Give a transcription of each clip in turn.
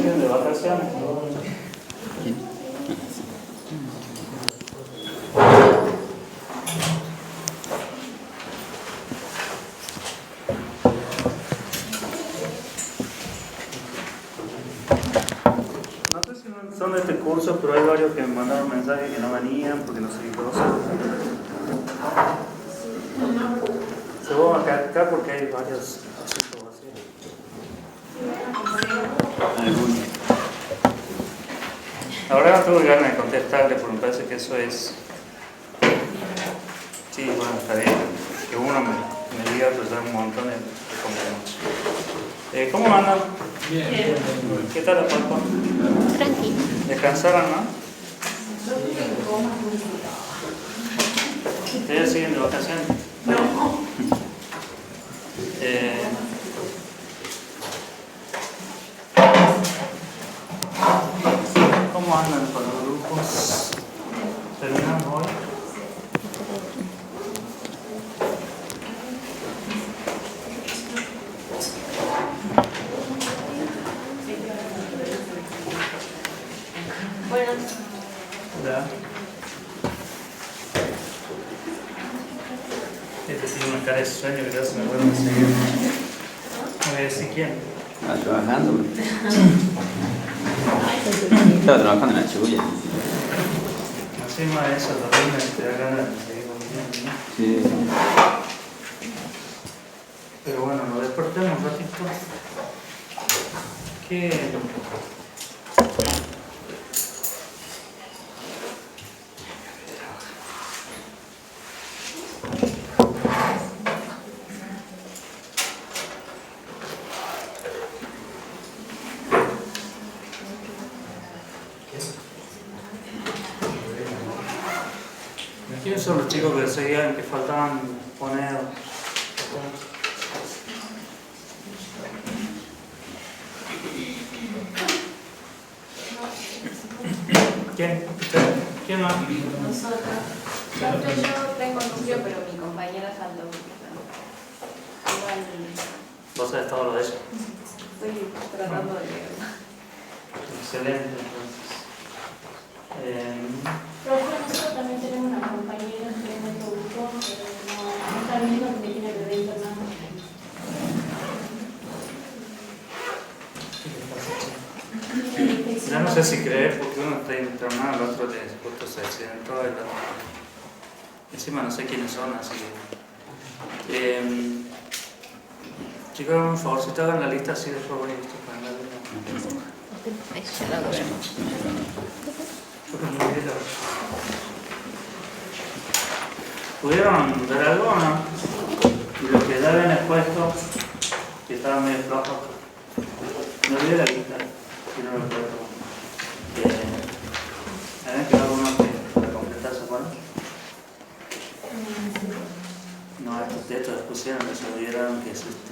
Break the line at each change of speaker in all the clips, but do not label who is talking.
siguen de vacaciones. No sé si son de este curso, pero hay varios que me mandaron mensajes que no venían porque no sé qué cosa. Se van acá porque hay varios asientos vacíos. Ahora no tengo ganas de contestarle porque me parece que eso es... Sí, bueno, está bien. Que uno me diga, pues da un montón de compromisos. ¿Cómo andan?
Bien.
¿Qué tal, Paco?
Tranquilo.
¿Descansaron, no? ¿Ustedes siguen de vacaciones?
No.
¿Cómo andan con los grupos? ¿Terminamos hoy?
Bueno,
Ya. Este tiene una cara de sueño que ya se me vuelve a seguir. No voy a decir quién.
Estaba trabajando. Estaba trabajando en la Chubuya.
Encima de eso, lo rinde te da ganas de seguir comiendo, ¿no?
Sí.
Pero bueno, nos despertemos un ratito. ¿Qué? ¿Quiénes son los chicos que seguían que faltaban poner? ¿Quién? ¿Usted? ¿Quién más?
nosotros. Yo tengo núcleo, pero mi compañera saltó. Igual
¿Vos has estado lo de eso?
estoy tratando de leerlo.
Excelente, entonces.
Profe, nosotros también tenemos una compañera que es de nuestro grupo, pero no está viendo que tiene bebé internado.
Ya no sé si creer porque uno está internado, el otro justo se accidentó, el otro... Encima no sé quiénes son, así que... chicos, por favor, si te hagan la lista así después voy a ir para la
Ahí ya la vemos.
¿Pudieron ver algo o no? Y lo que ya habían expuesto, que estaba medio flojo, no olvidé la lista, si no lo recuerdo. ¿Habían quedado uno que para completar, se acuerdan? No, estos textos pusieron que se olvidaron que es este.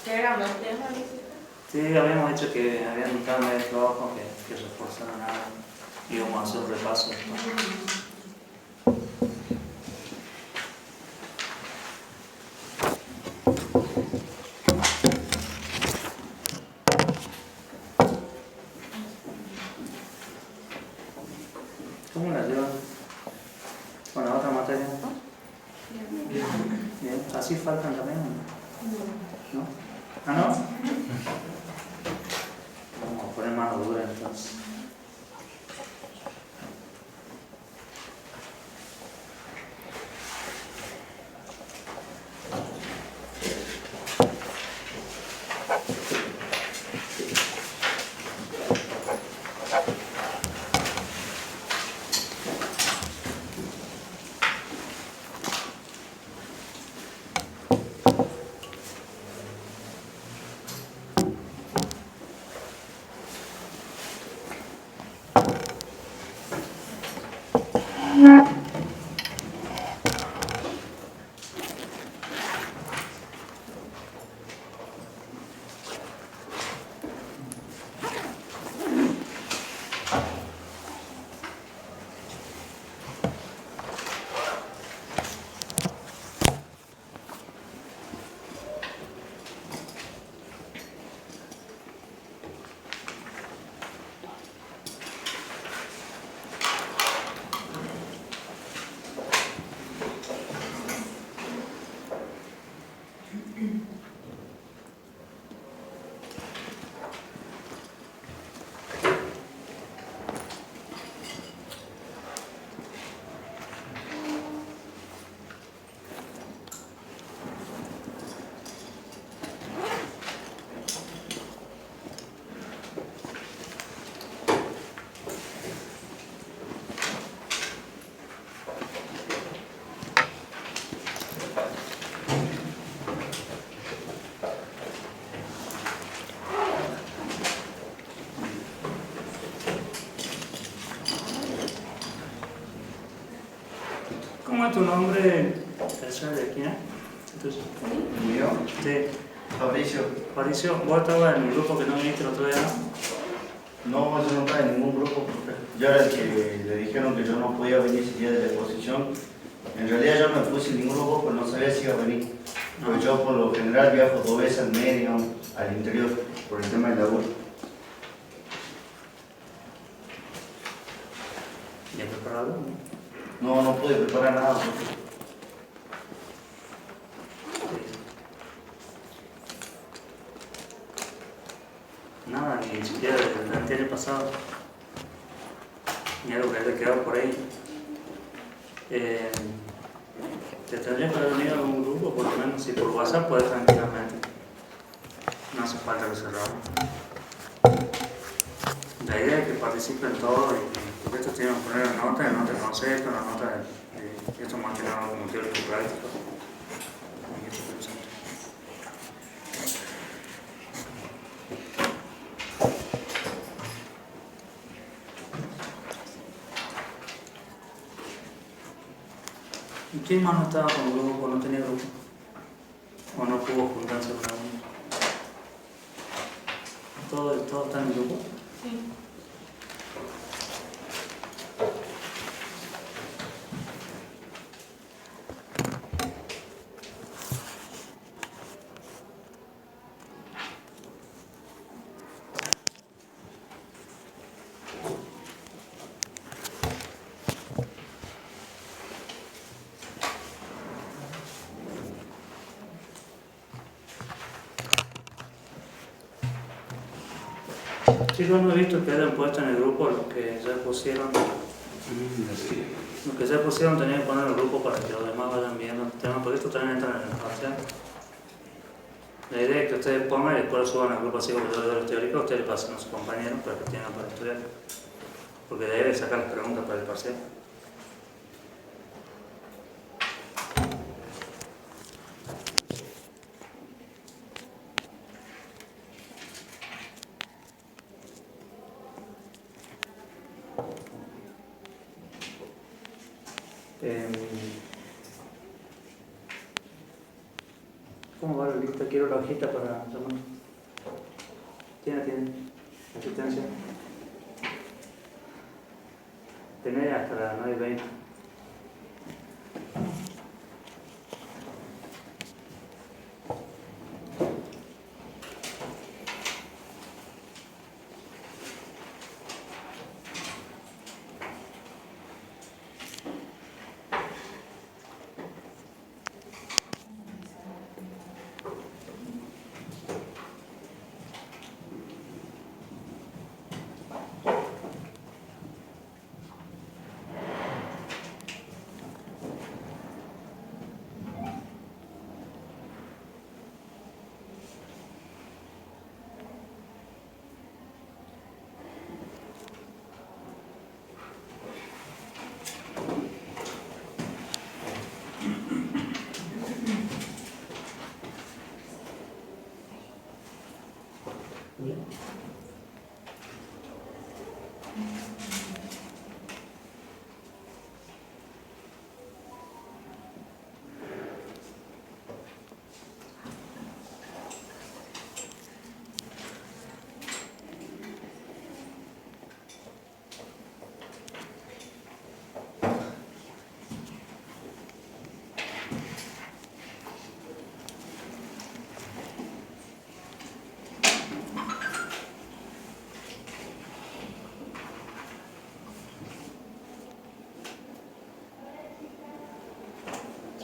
¿Qué eran los temas?
Sí, habíamos dicho que habían estado medio flojos, que reforzaron algo. Y vamos a hacer un repaso. ¿Cómo la llevan? Con la otra materia. Bien. Bien. ¿Así faltan también? ¿No? ¿Ah, no? Vamos a poner mano dura entonces. ¿Cómo es tu nombre? ¿Persona de quién? Entonces,
¿Mío?
sí.
Fabricio.
Patricio, ¿vos estabas en el grupo que no viniste el otro día?
No, yo no estaba en ningún grupo, profe. Yo era el que le dijeron que yo no podía venir ese día de la exposición. En realidad yo no me puse en ningún grupo, pero no sabía si iba a venir. Pues yo por lo general viajo 2 veces al mes, digamos, al interior, por el tema del laburo.
¿Ya preparado?
No, no pude preparar nada, profe.
Nada, ni siquiera del año pasado. Ni algo que haya quedado por ahí. Te tendrías que haber unido a algún grupo, por lo menos, si por WhatsApp puedes tranquilamente. No hace falta que se reúnan. La idea es que participen todos, porque estos tienen que poner la nota de concepto, la nota de esto más que nada como teórico y práctico. Y esto es interesante. ¿Y quién más no estaba con grupo, no tenía grupo? ¿O no pudo juntarse con alguno? ¿Todos están en grupo?
Sí.
Chicos, no he visto que hayan puesto en el grupo los que ya pusieron. Los que ya pusieron tenían que poner el grupo para que los demás vayan viendo el tema, porque esto también entra en el parcial. La idea es que ustedes pongan y después lo suban al grupo así como yo de los teóricos, ustedes le pasen a sus compañeros para que tengan para estudiar. Porque de ahí deben sacar las preguntas para el parcial. ¿Cómo va la lista? Quiero la hojita para llamar. ¿Tiene asistencia? Tenés hasta las 9:20.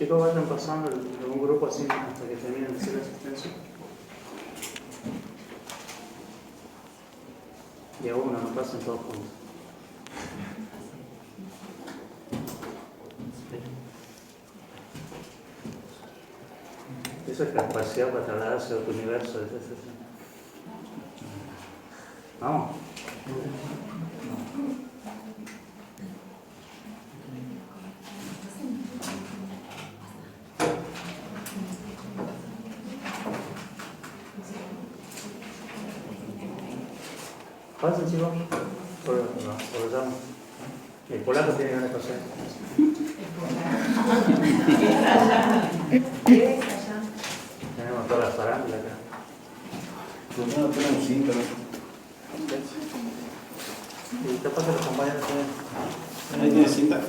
Chicos, vayan pasando algún grupo así hasta que terminen de hacer la asistencia. Y a uno, no pasen todos juntos. Eso es capacidad para trasladarse a otro universo. Vamos. Pasen, chicos. Por llamo. El polaco tiene ganas de pasar. Tenemos todas las farándulas acá.
No tenemos cinta, ¿no?
Y capaz que los compañeros tienen.
Ahí tiene cinta.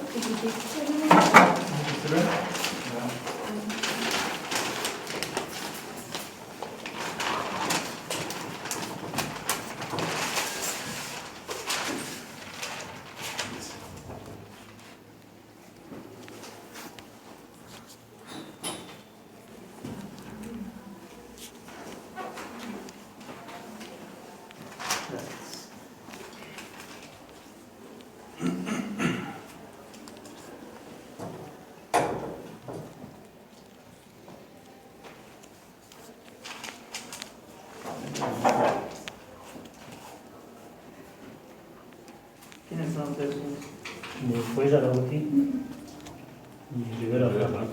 ¿Quiénes son ustedes?
Después Agustín y Rivera Flaca.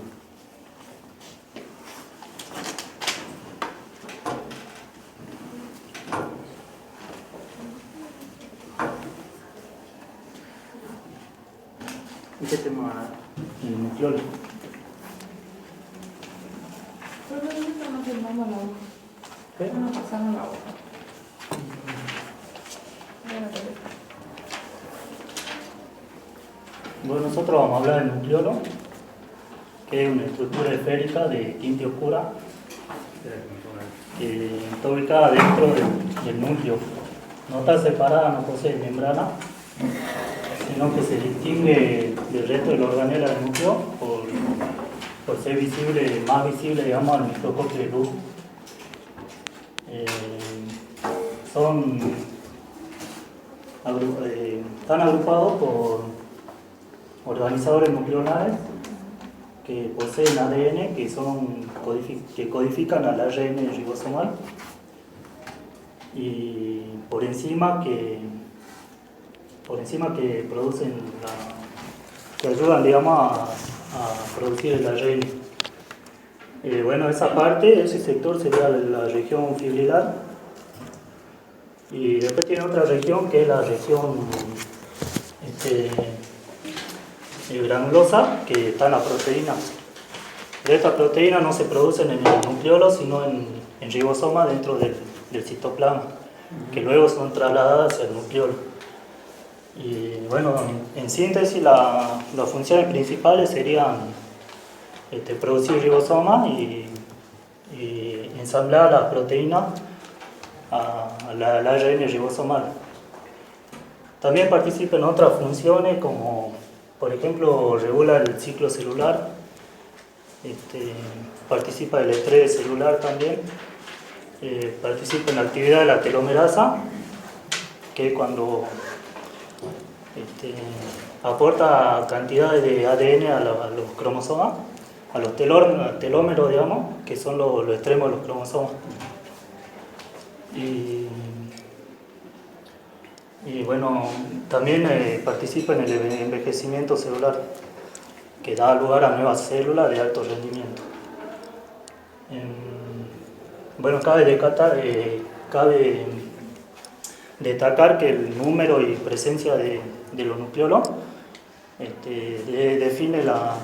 ¿Y qué tema van a dar?
El nucleólogo.
Probablemente no firmamos la hoja.
¿Qué?
No pasamos la hoja.
Bueno, nosotros vamos a hablar del nucleolo, que es una estructura esférica de tinte oscura que está ubicada dentro del núcleo. No está separada, no posee membrana, sino que se distingue del resto de la organela del núcleo por ser visible, más visible, digamos, al microscopio de luz. Están agrupados por organizadores nucleolares que poseen ADN que codifican al ARN ribosomal y por encima que producen que ayudan, digamos, a producir el ARN. Bueno, ese sector sería la región fibrilar, y después tiene otra región que es la región granulosa, que está en la proteína. De estas proteínas no se producen en el nucleolo, sino en ribosoma dentro del citoplasma, que luego son trasladadas hacia el nucleolo. Y bueno, en síntesis, las funciones principales serían producir ribosomas y ensamblar las proteínas al ARN ribosomal. También participa en otras funciones como, por ejemplo, regula el ciclo celular, participa del estrés celular también, participa en la actividad de la telomerasa, que es cuando aporta cantidades de ADN a los cromosomas, a los telómeros, digamos, que son los extremos de los cromosomas. Y bueno, también participa en el envejecimiento celular, que da lugar a nuevas células de alto rendimiento. Bueno, cabe destacar que el número y presencia de los nucleolos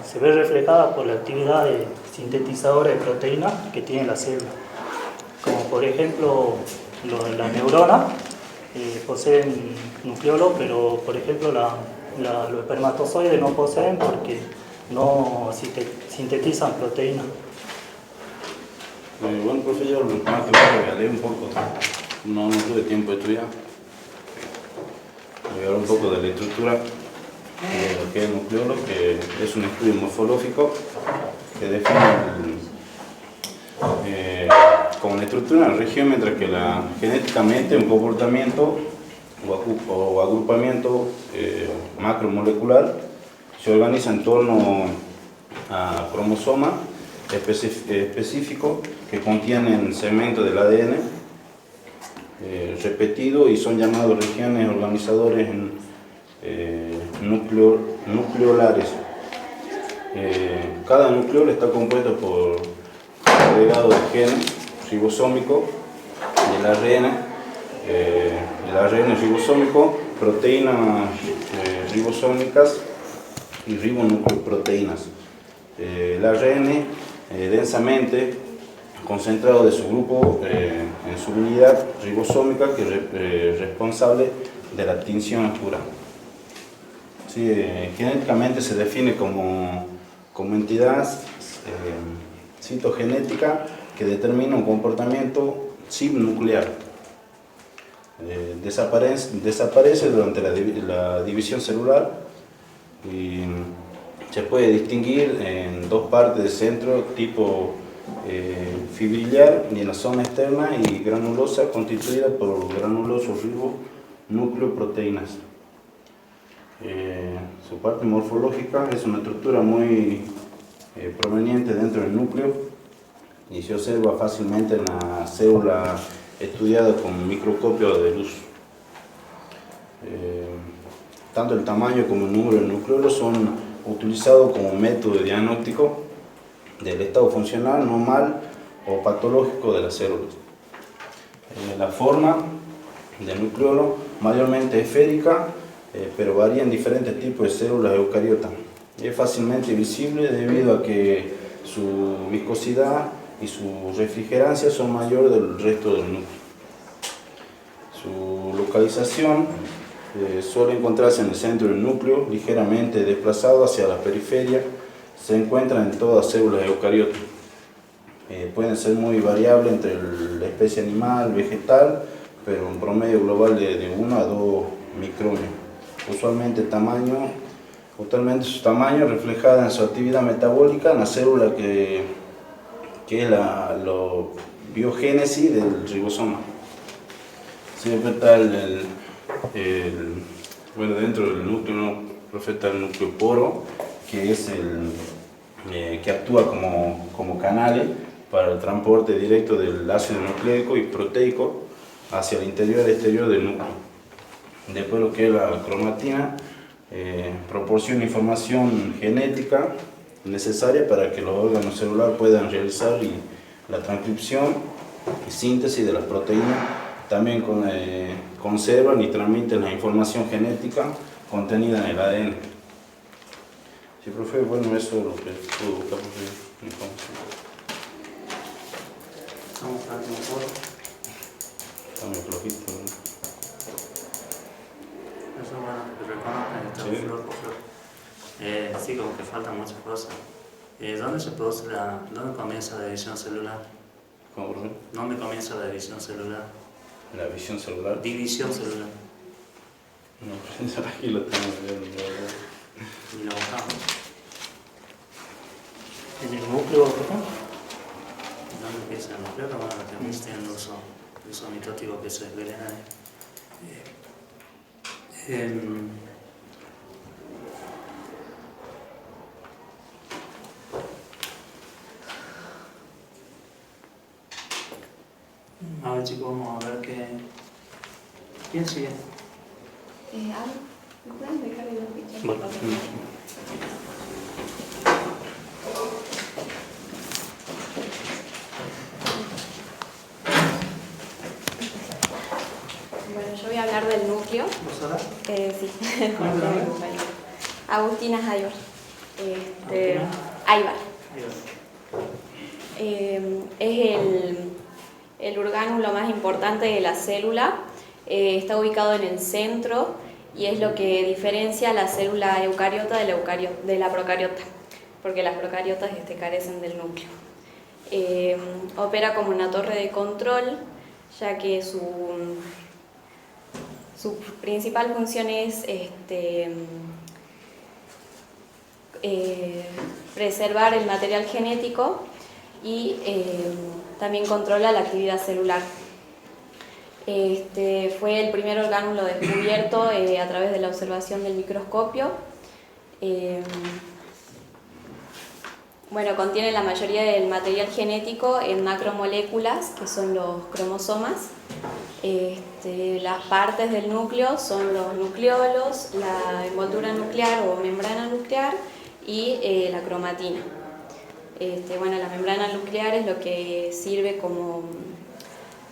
se ve reflejada por la actividad de sintetizadora de proteínas que tiene la célula. Como por ejemplo, las neuronas poseen nucleolos, pero por ejemplo los espermatozoides no poseen porque no sintetizan proteínas.
Bueno, profe, yo más que voy a leer un poco, no tuve tiempo de estudiar. Voy a hablar un poco de la estructura de lo que es el nucleolo, que es un estudio morfológico que define como la estructura de la región, mientras que genéticamente un comportamiento o agrupamiento macromolecular se organiza en torno a cromosomas específicos que contienen segmentos del ADN repetidos y son llamados regiones organizadores nucleolares. Cada nucleolo está compuesto por agregado de genes ribosómicos del ARN ribosómico, proteínas ribosómicas y ribonucleoproteínas. El ARN densamente concentrado de su grupo en su unidad ribosómica que es responsable de la tinción pura. Sí, genéticamente se define como entidad citogenética que determina un comportamiento subnuclear. Desaparece durante la división celular y se puede distinguir en dos partes de centro tipo fibrilar y en la zona externa y granulosa constituida por granulosos ribonucleoproteínas. Su parte morfológica es una estructura muy proveniente dentro del núcleo y se observa fácilmente en la célula estudiada con microscopio de luz. Tanto el tamaño como el número de nucleolos son utilizados como método diagnóstico del estado funcional normal o patológico de las células. La forma del nucleolo mayormente esférica, pero varía en diferentes tipos de células eucariotas. Es fácilmente visible debido a que su viscosidad y su refrigerancia son mayores del resto del núcleo. Su localización suele encontrarse en el centro del núcleo, ligeramente desplazado hacia la periferia. Se encuentra en todas células eucariotas. Pueden ser muy variables entre la especie animal, vegetal, pero un promedio global de 1 a 2 micronios. Usualmente su tamaño reflejada en su actividad metabólica en la célula que es la biogénesis del ribosoma. Siempre está dentro del núcleo está el núcleo poro, que es que actúa como canales para el transporte directo del ácido nucleico y proteico hacia el interior y exterior del núcleo. Después lo que es la cromatina proporciona información genética necesaria para que los órganos celulares puedan realizar la transcripción y síntesis de las proteínas. También conservan y transmiten la información genética contenida en el ADN. Sí, profe, bueno, eso es lo que puedo buscar por información.
Estamos hablando un poco.
Está muy flojito, ¿no?
Eso es bueno, que reconozcan que está
Sí.
flojo. Sí, como que faltan muchas cosas. ¿Dónde comienza la división celular?
¿Cómo, profe?
¿Dónde comienza la división celular?
La visión celular.
División celular.
No, profe, aquí lo tenemos viendo.
Y la buscamos.
En el núcleo, ¿no?
¿Dónde empieza el núcleo? Bueno, lo tenemos teniendo el uso mitótico que se ve a ver, chicos, vamos a ver ¿quién sigue?
¿Me pueden dejar en la ficha?
Bueno.
Bueno, yo voy a hablar del núcleo.
¿Vos ahora?
Sí.
¿Cómo te llamas?
Agustina Aybar.
¿Agustina?
Aybar.
Ahí
Es el orgánulo más importante de la célula. Está ubicado en el centro y es lo que diferencia la célula eucariota de la procariota, porque las procariotas carecen del núcleo. Opera como una torre de control, ya que su principal función es preservar el material genético y también controla la actividad celular. Fue el primer orgánulo descubierto a través de la observación del microscopio. Bueno, contiene la mayoría del material genético en macromoléculas, que son los cromosomas. Las partes del núcleo son los nucleolos, la envoltura nuclear o membrana nuclear y la cromatina. Bueno, la membrana nuclear es lo que sirve como...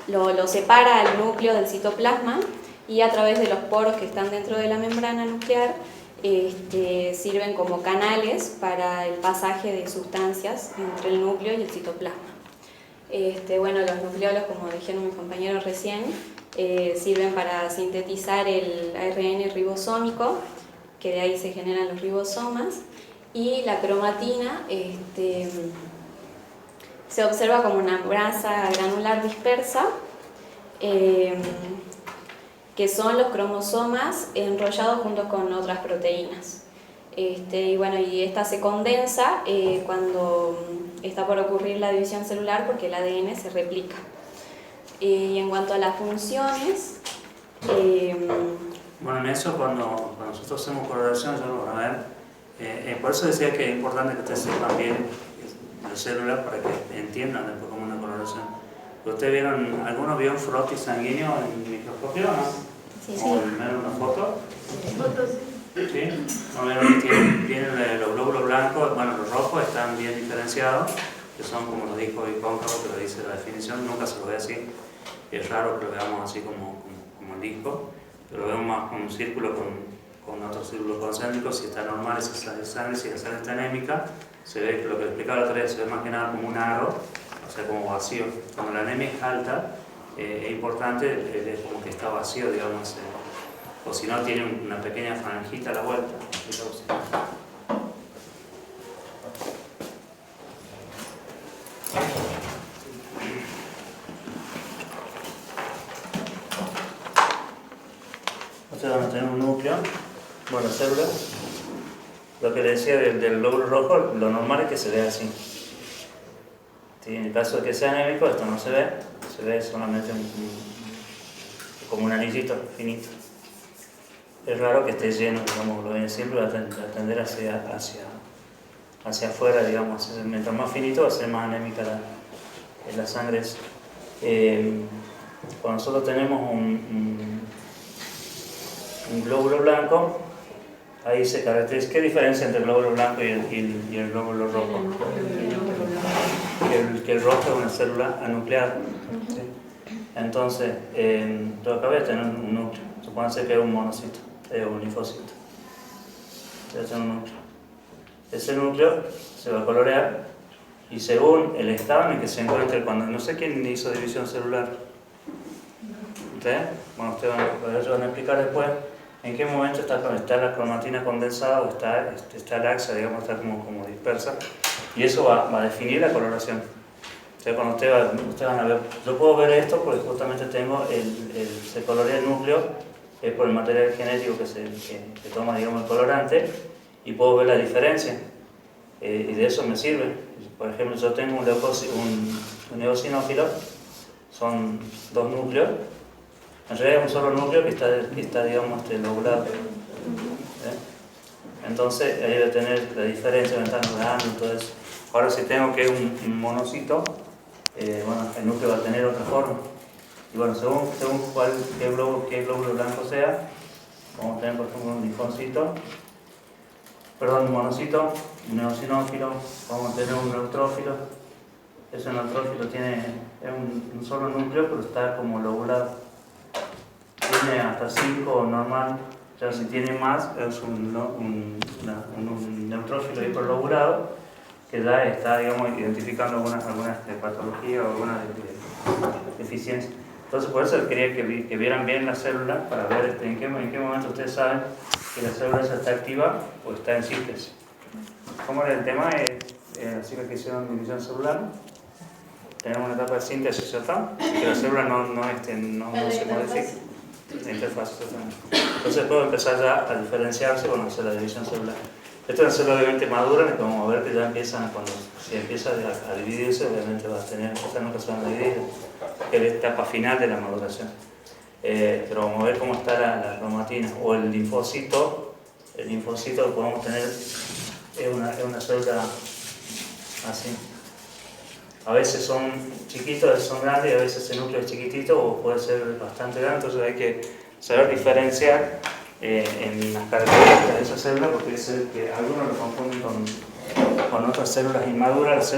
Lo separa al núcleo del citoplasma y a través de los poros que están dentro de la membrana nuclear sirven como canales para el pasaje de sustancias entre el núcleo y el citoplasma. Bueno, los nucleolos, como dijeron mis compañeros recién, sirven para sintetizar el ARN ribosómico, que de ahí se generan los ribosomas, y la cromatina se observa como una masa granular dispersa, que son los cromosomas enrollados junto con otras proteínas. Y bueno, y esta se condensa cuando está por ocurrir la división celular, porque el ADN se replica. Y en cuanto a las funciones...
Bueno, en eso cuando nosotros hacemos coloración, yo lo voy a ver, por eso decía que es importante que ustedes sepan bien las células para que entiendan después cómo una coloración. ¿Ustedes vieron, algunos vieron frotis sanguíneo en el microscopio, no?
Sí,
¿O vieron una foto? ¿Sí? ¿No vieron que tienen los glóbulos blancos? Bueno, los rojos están bien diferenciados, que son como lo dijo Icóncavo, que lo dice la definición, nunca se lo ve así. Es raro que lo veamos así como el disco, pero lo vemos más con un círculo con otro círculo concéntrico. Si está normal esa sangre, si la sangre está anémica, se ve, lo que explicaba la otra vez, se ve más que nada como un aro, o sea, como vacío. Cuando la anemia es alta, es importante, es como que está vacío, digamos, o si no, tiene una pequeña franjita a la vuelta. Ustedes van a tener un núcleo, bueno, células. Lo que decía del glóbulo rojo, lo normal es que se vea así. ¿Sí? En el caso de que sea anémico, esto no se ve solamente como un anillito finito. Es raro que esté lleno, digamos, lo ven siempre va a tender hacia afuera, digamos. Mientras más finito va a ser más anémica la sangre. Cuando nosotros tenemos un glóbulo blanco, ahí se caracteriza. ¿Qué diferencia entre el glóbulo blanco y el glóbulo rojo? Que el rojo es una célula anucleada. ¿Sí? Entonces, yo acabé de tener un núcleo. Supónganse que es un monocito, un linfocito. Voy a tener un núcleo. Ese núcleo se va a colorear y según el estado en el que se encuentre, cuando no sé quién hizo división celular. ¿Ustedes? Bueno, ustedes van a explicar después en qué momento está la cromatina condensada o está laxa, digamos, está como dispersa, y eso va a definir la coloración. Entonces, cuando ustedes van a ver, yo puedo ver esto porque justamente tengo se colorea el núcleo por el material genético que toma, digamos, el colorante, y puedo ver la diferencia, y de eso me sirve. Por ejemplo, yo tengo un eosinófilo, son dos núcleos. En realidad es un solo núcleo que está digamos, lobulado. Entonces ahí voy a tener la diferencia, me están rodando y todo eso. Ahora si tengo que un monocito, bueno, el núcleo va a tener otra forma. Y bueno, según qué glóbulo blanco sea, vamos a tener por ejemplo un linfocito, un monocito, un eosinófilo, vamos a tener un neutrófilo. Ese neutrófilo es un solo núcleo, pero está como lobulado. Tiene hasta 5 normal, o sea, si tiene más es un neutrófilo hiperlobulado que ya está, digamos, identificando algunas patologías o algunas deficiencias. Entonces por eso quería que vieran bien la célula para ver en qué momento ustedes saben que la célula ya está activa o está en síntesis. ¿Cómo era el tema? Así que hicieron división celular. Tenemos una etapa de síntesis, ¿cierto? Que la célula no se modifica. Interfaz. Entonces puedo empezar ya a diferenciarse cuando hace la división celular. Esta es una célula obviamente madura, que vamos a ver que ya empiezan, si empieza a dividirse, obviamente va a tener, estas nunca se van a dividir, que es la etapa final de la maduración. Pero vamos a ver cómo está la cromatina, o el linfocito que podemos tener es una célula así. A veces son chiquitos, a veces son grandes, y a veces ese núcleo es chiquitito o puede ser bastante grande, entonces hay que saber diferenciar en las características de esa célula, porque es el que algunos lo confunden con otras células inmaduras.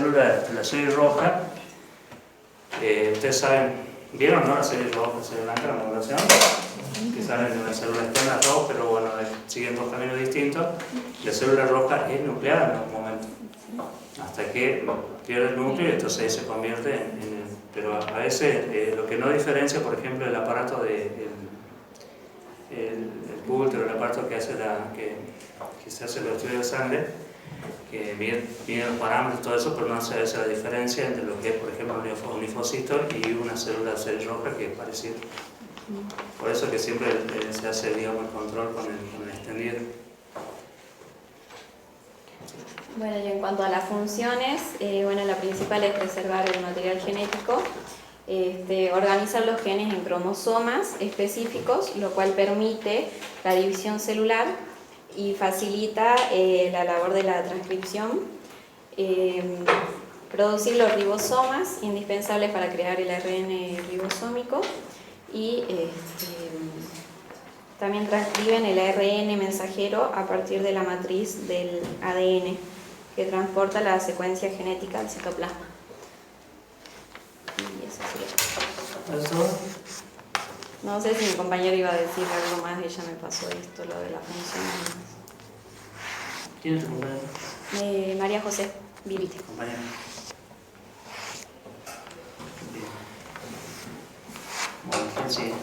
La célula roja, ustedes saben, ¿vieron, no? La célula roja, la célula blanca, la maduración, que salen de una célula externa roja, pero bueno, siguen dos caminos distintos. La célula roja es nucleada en algún momento, hasta que pierde el núcleo y entonces se convierte en pero a veces lo que no diferencia, por ejemplo, el aparato el Coulter, el aparato que se hace el estudio de sangre, que mide los parámetros y todo eso, pero no se hace la diferencia entre lo que es, por ejemplo, un linfocito y una célula roja que es parecida. Por eso que siempre se hace, digamos, el control con el extendido.
Bueno, y en cuanto a las funciones, bueno, la principal es preservar el material genético, organizar los genes en cromosomas específicos, lo cual permite la división celular y facilita la labor de la transcripción, producir los ribosomas, indispensables para crear el ARN ribosómico, y también transcriben el ARN mensajero a partir de la matriz del ADN, que transporta la secuencia genética al citoplasma. Y eso sería.
¿Eso?
No sé si mi compañero iba a decir algo más, ella me pasó esto, lo de la función.
¿Quién es tu compañero?
María José Vivite.
Compañero. Bien. Bueno, ¿quién sigue?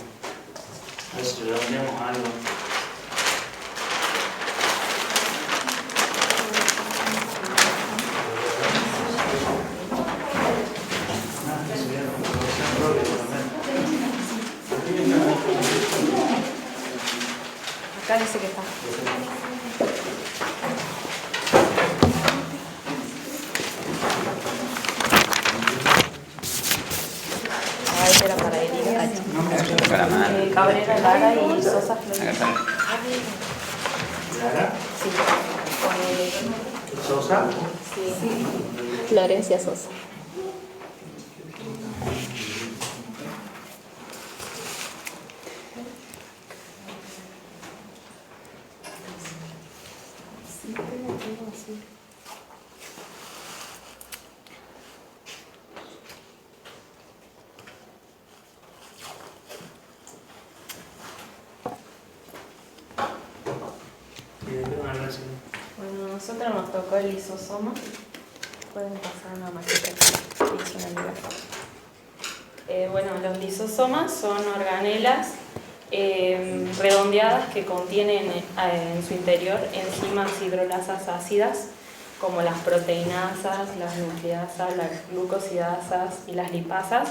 A ver si redondeamos algo.
Acá dice que está. Ese era para él y Cacho.
Con la mano.
Cabrera, Lara y Sosa
Acá
Florencia.
está.
¿Lara?
Sí.
¿Sosa?
Sí. Florencia Sosa. Bueno, nosotros nos tocó el lisosoma. Pueden pasar una maqueta que hizo en el lugar. Bueno, los lisosomas son organelas redondeadas que contienen en su interior enzimas hidrolasas ácidas como las proteinasas, las nucleasas, las glucosidasas y las lipasas,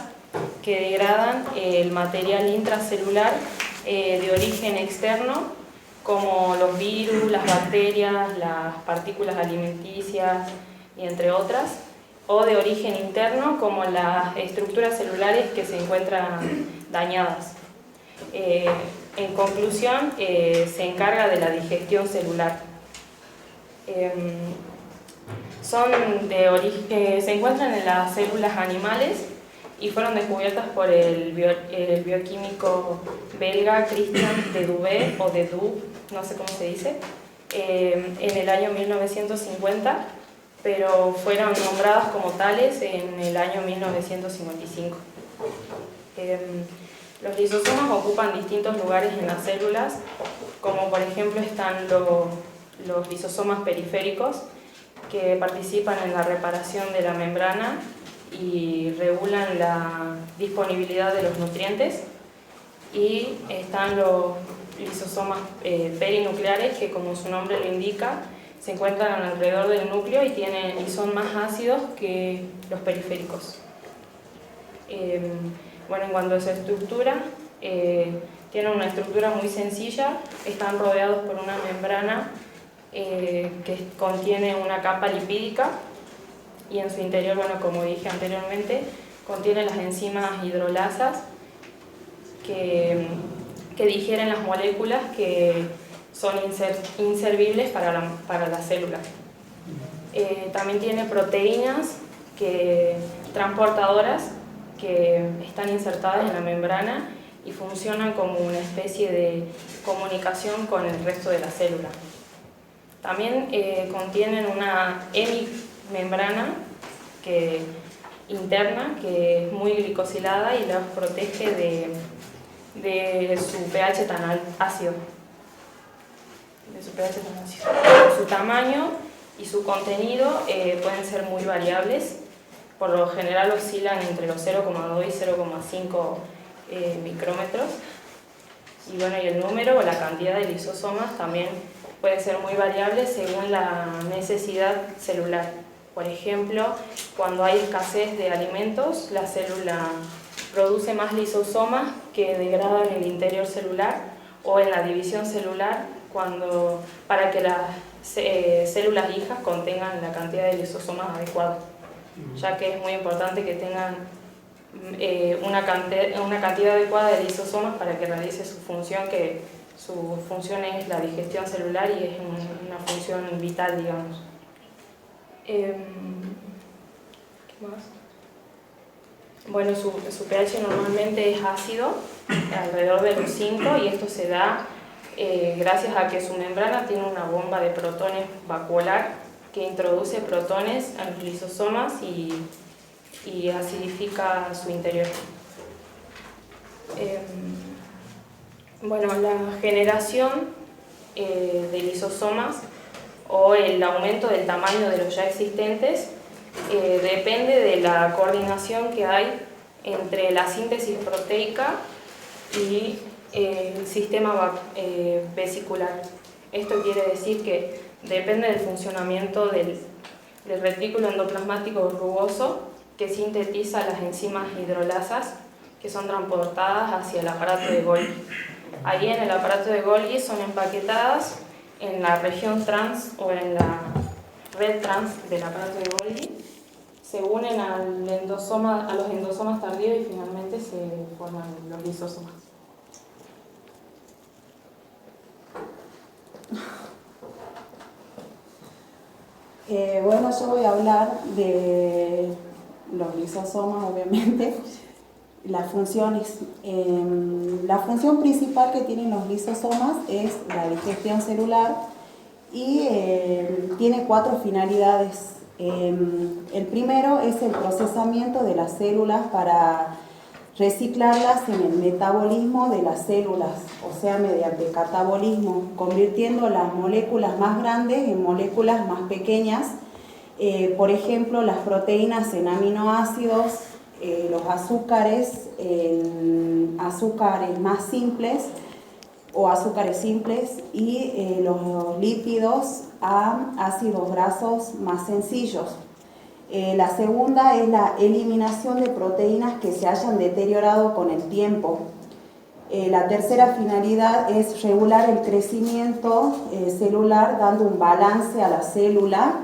que degradan el material intracelular de origen externo, como los virus, las bacterias, las partículas alimenticias y entre otras, o de origen interno, como las estructuras celulares que se encuentran dañadas. En conclusión, se encarga de la digestión celular. Se encuentran en las células animales y fueron descubiertas por el bioquímico belga Christian Dedubé, o Dedub, no sé cómo se dice, en el año 1950, pero fueron nombradas como tales en el año 1955. Los lisosomas ocupan distintos lugares en las células, como por ejemplo están los lisosomas periféricos, que participan en la reparación de la membrana y regulan la disponibilidad de los nutrientes, y están los lisosomas perinucleares, que como su nombre lo indica, se encuentran alrededor del núcleo y son más ácidos que los periféricos. Bueno, en cuanto a su estructura, tienen una estructura muy sencilla, están rodeados por una membrana
que contiene una capa lipídica y en su interior, bueno, como dije anteriormente, contiene las enzimas hidrolasas que digieren las moléculas que son inservibles para la célula. También tiene proteínas transportadoras que están insertadas en la membrana y funcionan como una especie de comunicación con el resto de la célula. También contienen una hemimembrana interna que es muy glicosilada y los protege de su pH tan ácido. Su tamaño y su contenido pueden ser muy variables. Por lo general oscilan entre los 0,2 y 0,5 micrómetros. Y bueno, y el número o la cantidad de lisosomas también puede ser muy variable según la necesidad celular. Por ejemplo, cuando hay escasez de alimentos, la célula produce más lisosomas que degradan el interior celular, o en la división celular para que las células hijas contengan la cantidad de lisosomas adecuada, ya que es muy importante que tengan una cantidad adecuada de lisosomas para que realice su función, que su función es la digestión celular y es una función vital, digamos. ¿Qué más? Bueno, su pH normalmente es ácido, alrededor de los 5, y esto se da gracias a que su membrana tiene una bomba de protones vacuolar que introduce protones a los lisosomas y acidifica su interior. Bueno, la generación de lisosomas o el aumento del tamaño de los ya existentes depende de la coordinación que hay entre la síntesis proteica y el sistema vesicular. Esto quiere decir que depende del funcionamiento del retículo endoplasmático rugoso, que sintetiza las enzimas hidrolasas que son transportadas hacia el aparato de Golgi. Ahí en el aparato de Golgi son empaquetadas en la región trans o en la red trans del aparato de Golgi, se unen a los endosomas tardíos y finalmente se forman los lisosomas.
Bueno, yo voy a hablar de los lisosomas, obviamente. Las funciones. La función principal que tienen los lisosomas es la digestión celular y tiene 4 finalidades. El primero es el procesamiento de las células para reciclarlas en el metabolismo de las células, o sea, mediante catabolismo, convirtiendo las moléculas más grandes en moléculas más pequeñas. Por ejemplo, las proteínas en aminoácidos, los azúcares en azúcares más simples o azúcares simples, y los lípidos a ácidos grasos más sencillos. La segunda es la eliminación de proteínas que se hayan deteriorado con el tiempo. La tercera finalidad es regular el crecimiento celular, dando un balance a la célula.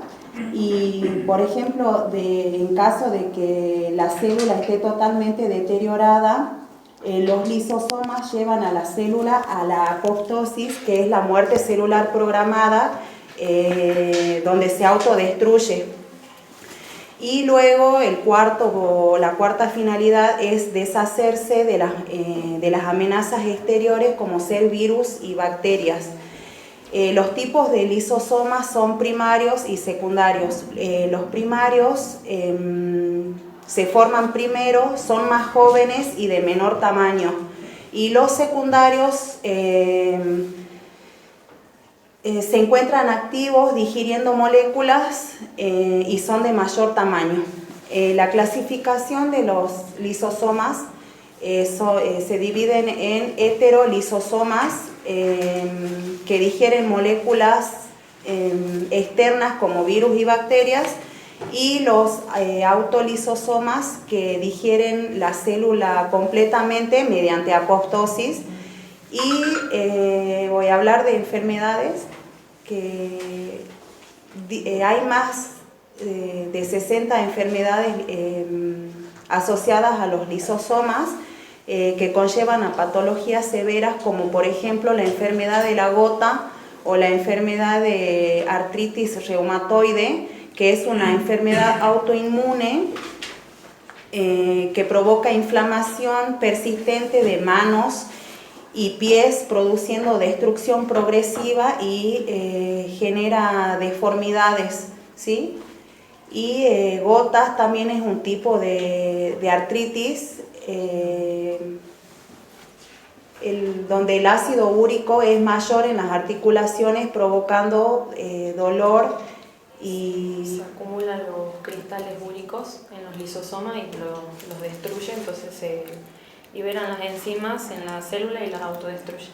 Y, por ejemplo, en caso de que la célula esté totalmente deteriorada, los lisosomas llevan a la célula a la apoptosis, que es la muerte celular programada, donde se autodestruye. Y luego la cuarta finalidad es deshacerse de las amenazas exteriores, como ser virus y bacterias. Los tipos de lisosomas son primarios y secundarios. Los primarios se forman primero, son más jóvenes y de menor tamaño. Y los secundarios se encuentran activos digiriendo moléculas y son de mayor tamaño. La clasificación de los lisosomas se dividen en heterolisosomas, que digieren moléculas externas como virus y bacterias, y los autolisosomas, que digieren la célula completamente mediante apoptosis. Y voy a hablar de enfermedades que hay más de 60 enfermedades asociadas a los lisosomas que conllevan a patologías severas como por ejemplo la enfermedad de la gota o la enfermedad de artritis reumatoide, que es una enfermedad autoinmune que provoca inflamación persistente de manos y pies, produciendo destrucción progresiva y genera deformidades, ¿sí? Y gotas también es un tipo de artritis donde el ácido úrico es mayor en las articulaciones, provocando dolor y...
Se acumulan los cristales úricos en los lisosomas y los destruye, entonces se liberan las enzimas en la célula y las autodestruye.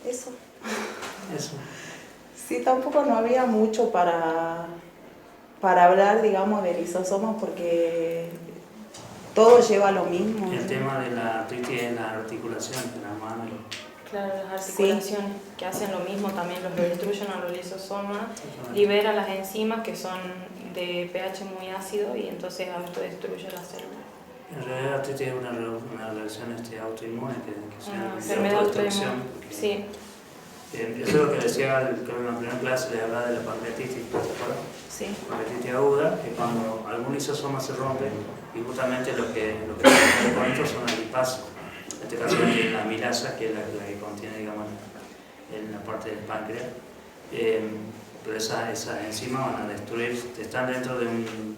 Eso.
Eso.
Sí, tampoco no había mucho para hablar, digamos, de lisosomas porque todo lleva a lo mismo.
El tema de la artritis en las articulaciones, de la mano.
Claro, las articulaciones que hacen lo mismo también los destruyen a los lisosomas, liberan las enzimas que son de pH muy ácido y entonces autodestruye la célula.
En realidad la artritis es una reacción autoinmune que se llama
enfermedad autoinmune. Sí.
Eso es lo que decía, creo que en la primera clase le hablaba de la pancreatitis, ¿te acuerdas?
Sí.
Pancreatitis aguda, que cuando algún lisosoma se rompe, y justamente lo que se con esto son las lipasos. En este caso es la amilasa, que es la que contiene, digamos, en la parte del páncreas. Pero esas enzimas van a destruir, están dentro de un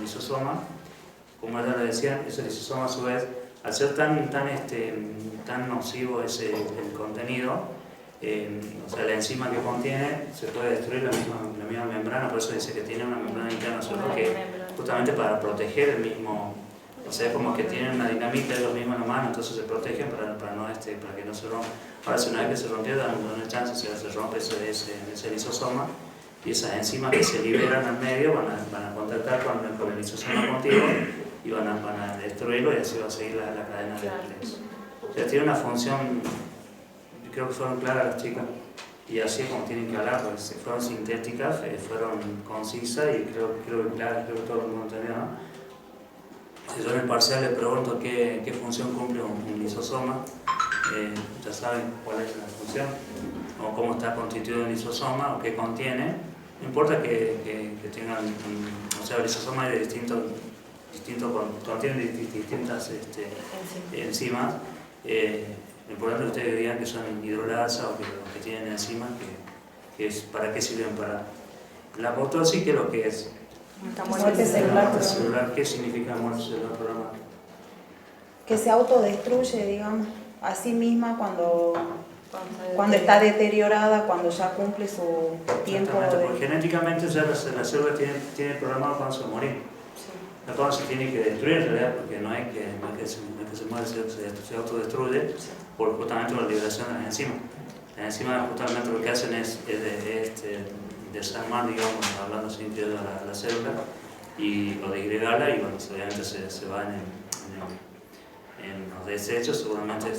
lisosoma. Como ella le decía, ese lisosoma a su vez, al ser tan nocivo el contenido, o sea, la enzima que contiene, se puede destruir la misma membrana, por eso dice que tiene una membrana interna, solo que justamente para proteger el mismo, o sea, es como que tienen una dinamita de los mismos en la mano, entonces se protegen para que no se rompa. Ahora, si una vez que se rompió, dan una chance, si se rompe ese lisosoma, y esas enzimas que se liberan al medio van a contactar con el lisosoma contigo y van a destruirlo, y así va a seguir la cadena de estrés. O sea, tiene una función, yo creo que fueron claras las chicas, y así es como tienen que hablar, porque fueron sintéticas, fueron concisas y creo que claras, creo que todo el mundo entendió, ¿no? Si yo en el parcial les pregunto qué función cumple un lisosoma, ya saben cuál es la función, o cómo está constituido el lisosoma, o qué contiene. No importa que tengan, o sea, el lisosoma es de contienen distintas enzimas. Lo importante es que ustedes digan que son hidrolasas o que tienen enzimas, que es, ¿para qué sirven? Para la apoptosis, ¿qué es lo que es?
Muerte celular.
¿Qué significa muerte celular programada?
Que se autodestruye, digamos, a sí misma cuando está deteriorada, cuando ya cumple su tiempo.
Porque genéticamente ya la célula tiene programado cuando se va a morir. No cuando se tiene que destruir en realidad, porque no es que se muere, se autodestruye por justamente la liberación de las enzimas. Las enzimas justamente lo que hacen es desarmar, digamos, hablando sin piedra a la célula, o disgregarla, y bueno, obviamente se va en los desechos, seguramente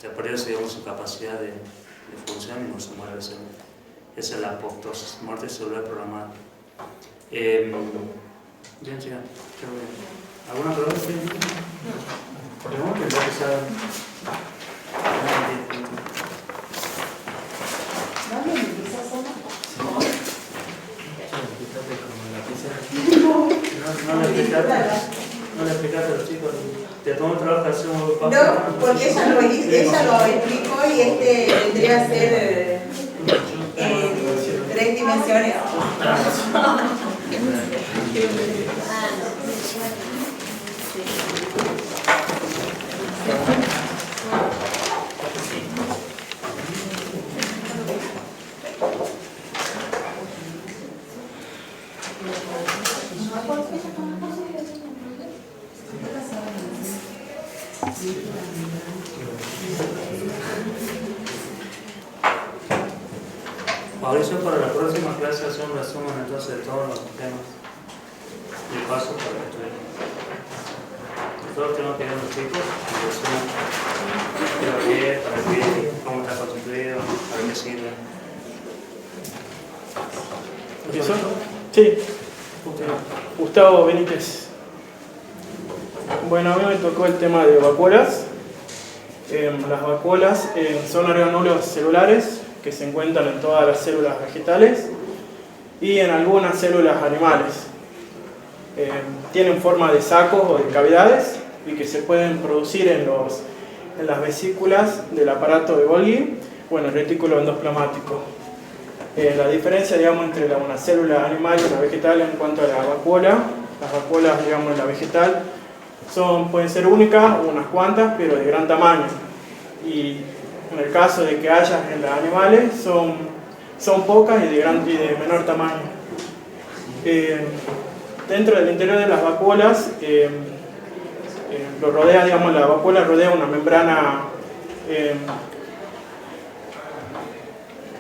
ya perdió, digamos, su capacidad de función y no se muere la célula. Esa es la apoptosis, muerte celular programada. Bien, chica, ¿alguna pregunta? Pregunta, ya que saben. No le explicaste a los chicos. ¿Te tomó el trabajo de hacer un paso?
No, porque ella lo explicó y vendría a ser en 3 dimensiones.
Mauricio, para la próxima clase hacer un resumen entonces de todos los temas de paso para que estudien. Todos tenemos que ir a los chicos y resumen. sirve?
¿Empiezo? Sí. Gustavo Benítez. Bueno, a mí me tocó el tema de vacuolas. Las vacuolas son organulos celulares que se encuentran en todas las células vegetales y en algunas células animales. Tienen forma de sacos o de cavidades y que se pueden producir en las vesículas del aparato de Golgi o en el retículo endoplasmático. La diferencia, digamos, entre una célula animal y una vegetal en cuanto a la vacuola. Las vacuolas, digamos, en la vegetal pueden ser únicas o unas cuantas, pero de gran tamaño. Y en el caso de que haya en los animales, son pocas y de menor tamaño. Dentro del interior de las vacuolas, lo rodea, digamos, la vacuola rodea una membrana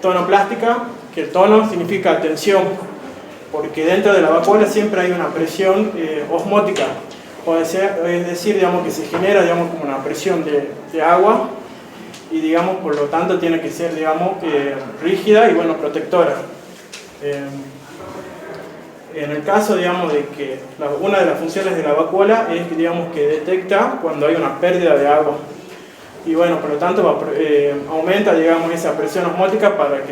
tonoplástica, que el tono significa tensión, porque dentro de la vacuola siempre hay una presión osmótica, es decir, digamos, que se genera, digamos, como una presión de agua y, digamos, por lo tanto tiene que ser, digamos, rígida y, bueno, protectora. En el caso, digamos, de que una de las funciones de la vacuola es, digamos, que detecta cuando hay una pérdida de agua. Y bueno, por lo tanto aumenta, digamos, esa presión osmótica para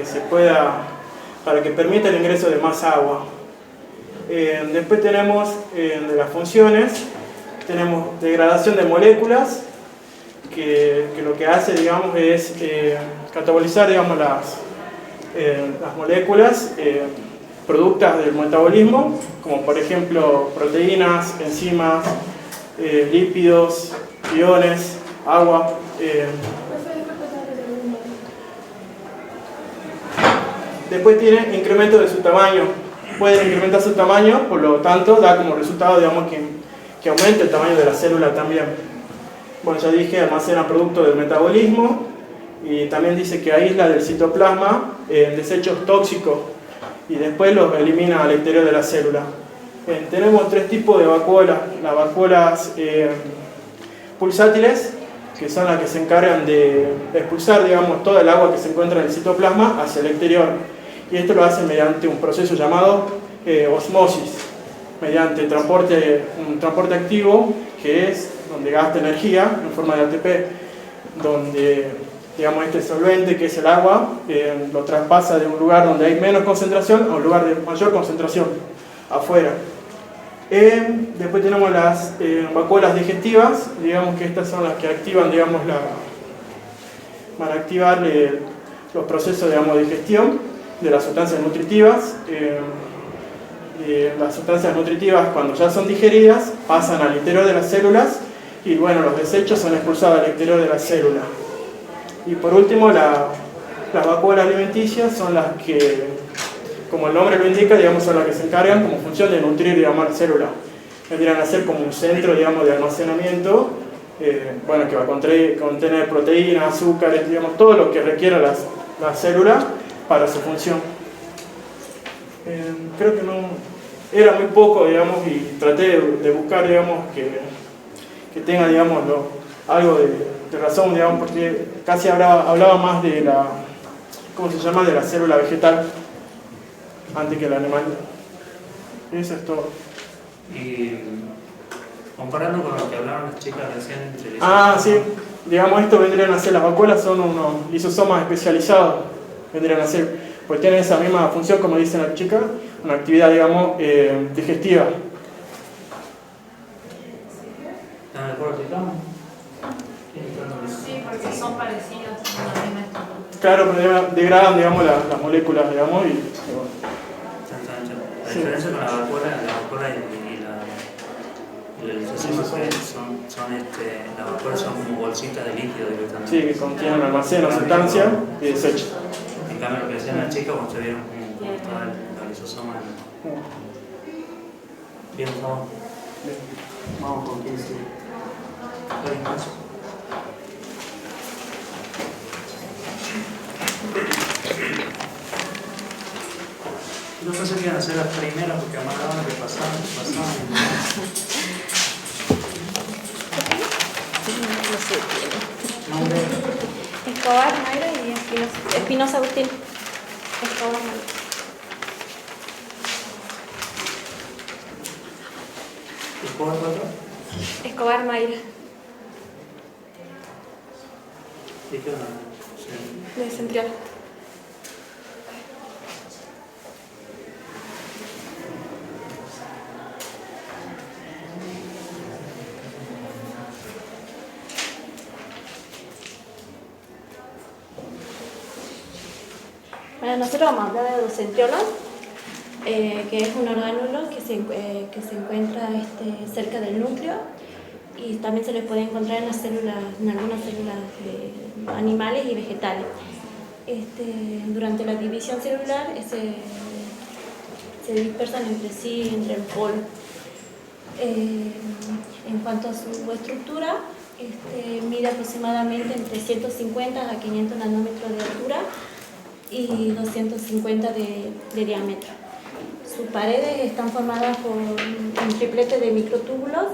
que permita el ingreso de más agua. Después tenemos de las funciones, tenemos degradación de moléculas, que lo que hace, digamos, es catabolizar, digamos, las moléculas productas del metabolismo, como por ejemplo proteínas, enzimas, lípidos, iones, agua. Después tiene incremento de su tamaño. Puede incrementar su tamaño, por lo tanto da como resultado, digamos, que aumente el tamaño de la célula también. Bueno, ya dije, almacena productos del metabolismo y también dice que aísla del citoplasma desechos tóxicos y después los elimina al exterior de la célula. Tenemos tres tipos de vacuolas. Las vacuolas pulsátiles, que son las que se encargan de expulsar, digamos, toda el agua que se encuentra en el citoplasma hacia el exterior. Y esto lo hacen mediante un proceso llamado osmosis, mediante un transporte activo, que es donde gasta energía en forma de ATP, donde, digamos, este solvente, que es el agua, lo traspasa de un lugar donde hay menos concentración a un lugar de mayor concentración, afuera. Después tenemos las vacuolas digestivas, digamos que estas son las que activan, digamos, van a activar los procesos, digamos, de digestión de las sustancias nutritivas. Las sustancias nutritivas, cuando ya son digeridas, pasan al interior de las células y, bueno, los desechos son expulsados al exterior de la célula. Y por último, las vacuolas alimenticias son las que, como el nombre lo indica, digamos, son las que se encargan como función de nutrir, digamos, la célula. Vendrían a ser como un centro, digamos, de almacenamiento, bueno, que va a contener proteínas, azúcares, digamos, todo lo que requiera la célula para su función. Creo que no era muy poco, digamos, y traté de buscar, digamos, que tenga, digamos, algo de razón, digamos, porque casi hablaba más de ¿cómo se llama?, de la célula vegetal antes que el animal. Eso es todo.
Y comparando con lo que hablaban las chicas recién entre
sí, digamos, esto vendrían a ser, las vacuolas son unos lisosomas especializados, vendrían a ser, pues tienen esa misma función, como dicen las chicas, una actividad, digamos, digestiva.
¿Están de acuerdo, Titán?
Sí, porque son parecidas a la misma estructura.
Claro, pero degradan, digamos, las moléculas, digamos, y bueno.
La diferencia con la vacuola y el lisosoma las vacuolas son como bolsitas de líquido directamente.
Sí, que contienen, almacenan sustancia y desecho.
En cambio, lo que decían las chicas, cuando se vieron como estaba el lisosoma. Bien, vamos con 15. No pensé que iban a ser las primeras porque además daban que pasaban.
Escobar, Mayra y Espinosa Agustín. Escobar Mayra.
¿Escobar cuatro?
Escobar Mayra.
¿Y qué onda? Sí.
De Centrial. Bueno, nosotros vamos a hablar de los centriolos, que es un orgánulo que se encuentra cerca del núcleo y también se les puede encontrar en algunas células animales y vegetales. Durante la división celular se dispersan entre sí, entre el polvo. En cuanto a su estructura, mide aproximadamente entre 150 a 500 nanómetros de altura y 250 de diámetro. Sus paredes están formadas por un triplete de microtúbulos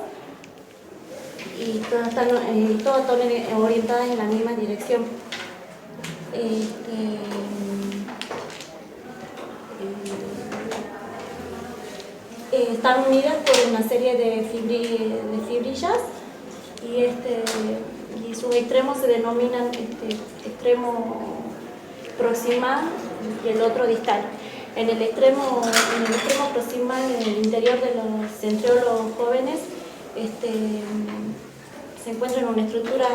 y todas están orientadas en la misma dirección. Están unidas por una serie de fibrillas y sus extremos se denominan extremo proximal y el otro distal. En el extremo proximal, en el interior de los centriolos jóvenes, se encuentra en una estructura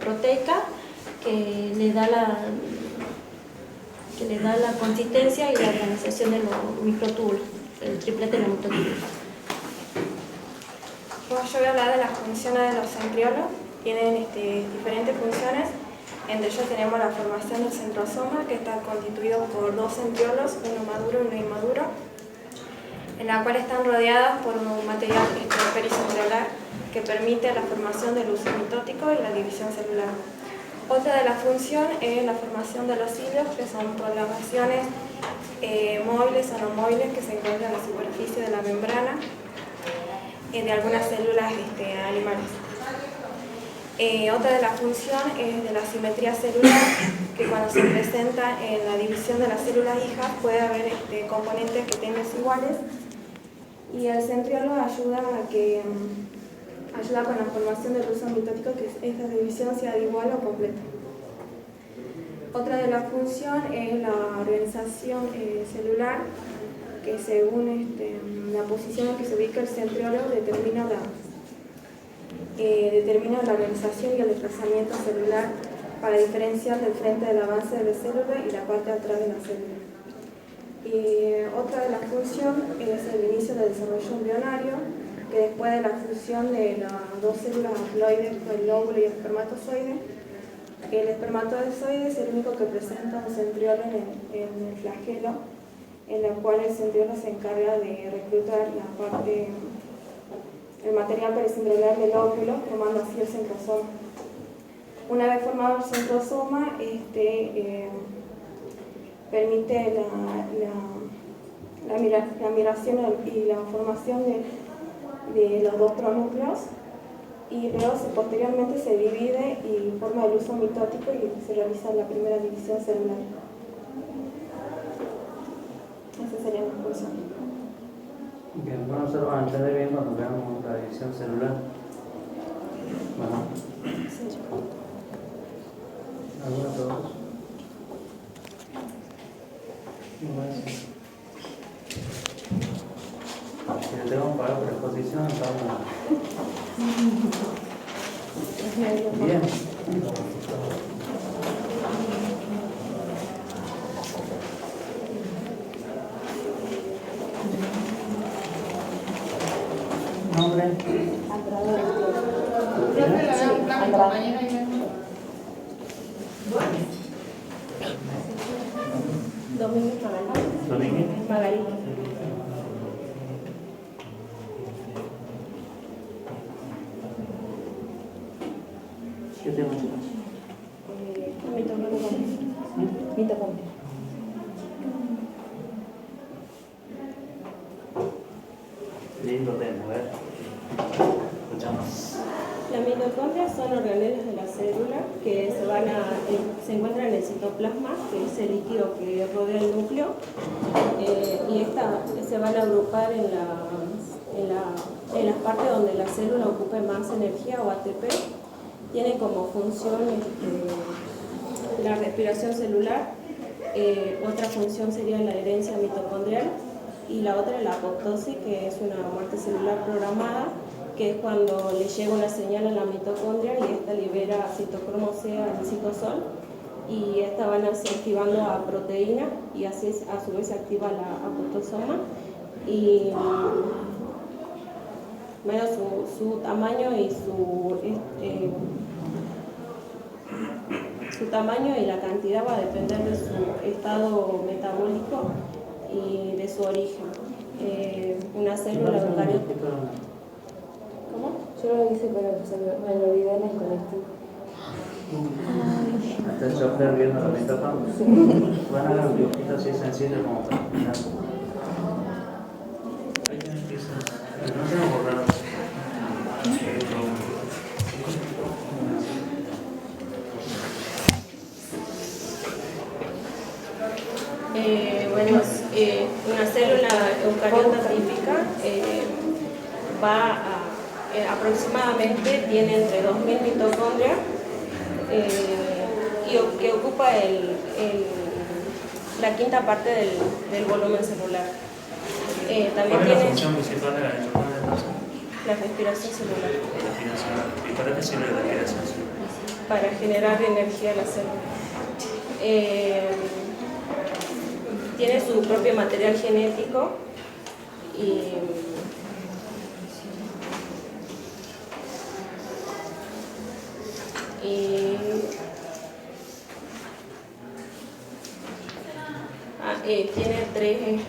proteica que le da la consistencia y la organización de los microtúbulos, el triplete de los microtúbulos.
Bueno, yo voy a hablar de las funciones de los centriolos. Tienen diferentes funciones. Entre ellos tenemos la formación del centrosoma, que está constituido por dos centriolos, uno maduro y uno inmaduro, en la cual están rodeadas por un material pericentriolar que permite la formación del uso mitótico y la división celular. Otra de las funciones es la formación de los cilios, que son prolongaciones móviles o no móviles que se encuentran en la superficie de la membrana de algunas células animales. Otra de las funciones es de la simetría celular, que cuando se presenta en la división de las células hijas puede haber componentes que tengan desiguales, y el centriolo ayuda con la formación del uso mitótico, que esta división sea igual o completa. Otra de las funciones es la organización celular, que según la posición en que se ubica el centriolo determina la organización y el desplazamiento celular para diferenciar del frente del avance de la célula y la parte de atrás de la célula. Y otra de las funciones es el inicio del desarrollo embrionario, que después de la fusión de las dos células haploides, el óvulo y el espermatozoide, el espermatozoide es el único que presenta un centriolo en el flagelo, en la cual el centriolo se encarga de reclutar el material pericentriolar del óvulo, formando así el centrosoma. Una vez formado el centrosoma, permite la migración y la formación de los dos pronúcleos, y luego posteriormente se divide y forma el uso mitótico y se realiza la primera división celular. Esas serían las funciones.
Bien, bueno, nosotros vamos a entender bien cuando veamos la división celular. Bueno.
Sí.
¿Alguna pregunta? Si le tenemos que pagar por exposición, estamos bien. ¿Nombre?
Domínguez Margarita.
¿Qué tema tienes?
Mitocondria.
Lindo tema, a ver. escuchamos.
Las mitocondrias son organelas de la célula que se encuentran en el citoplasma, que es el líquido que rodea el núcleo, y estas se van a agrupar en las partes donde la célula ocupe más energía o ATP. Tienen como función la respiración celular, otra función sería la herencia mitocondrial y la otra es la apoptosis, que es una muerte celular programada, que es cuando le llega una señal a la mitocondria y esta libera citocromo C al citosol y esta van activando a proteína y así a su vez se activa la apoptosoma y bueno, su tamaño y su tamaño y la cantidad va a depender de su estado metabólico y de su origen. Una célula eucariota. ¿Cómo?
Yo lo hice, pero me lo olvidé en el colectivo.
¿Está el chofer viendo la mitocondria? Sí. Van a dar un dibujito así sencillo como para explicar. No se me borraron.
Bueno, una célula eucariota típica aproximadamente tiene entre 2000 mitocondrias y que ocupa la quinta parte del volumen celular. También
¿Cuál es la
tiene
función principal de la mitocondria?
la respiración celular.
¿Y para qué sirve la respiración celular?
Para generar energía a la célula. Tiene su propio material genético y tiene tres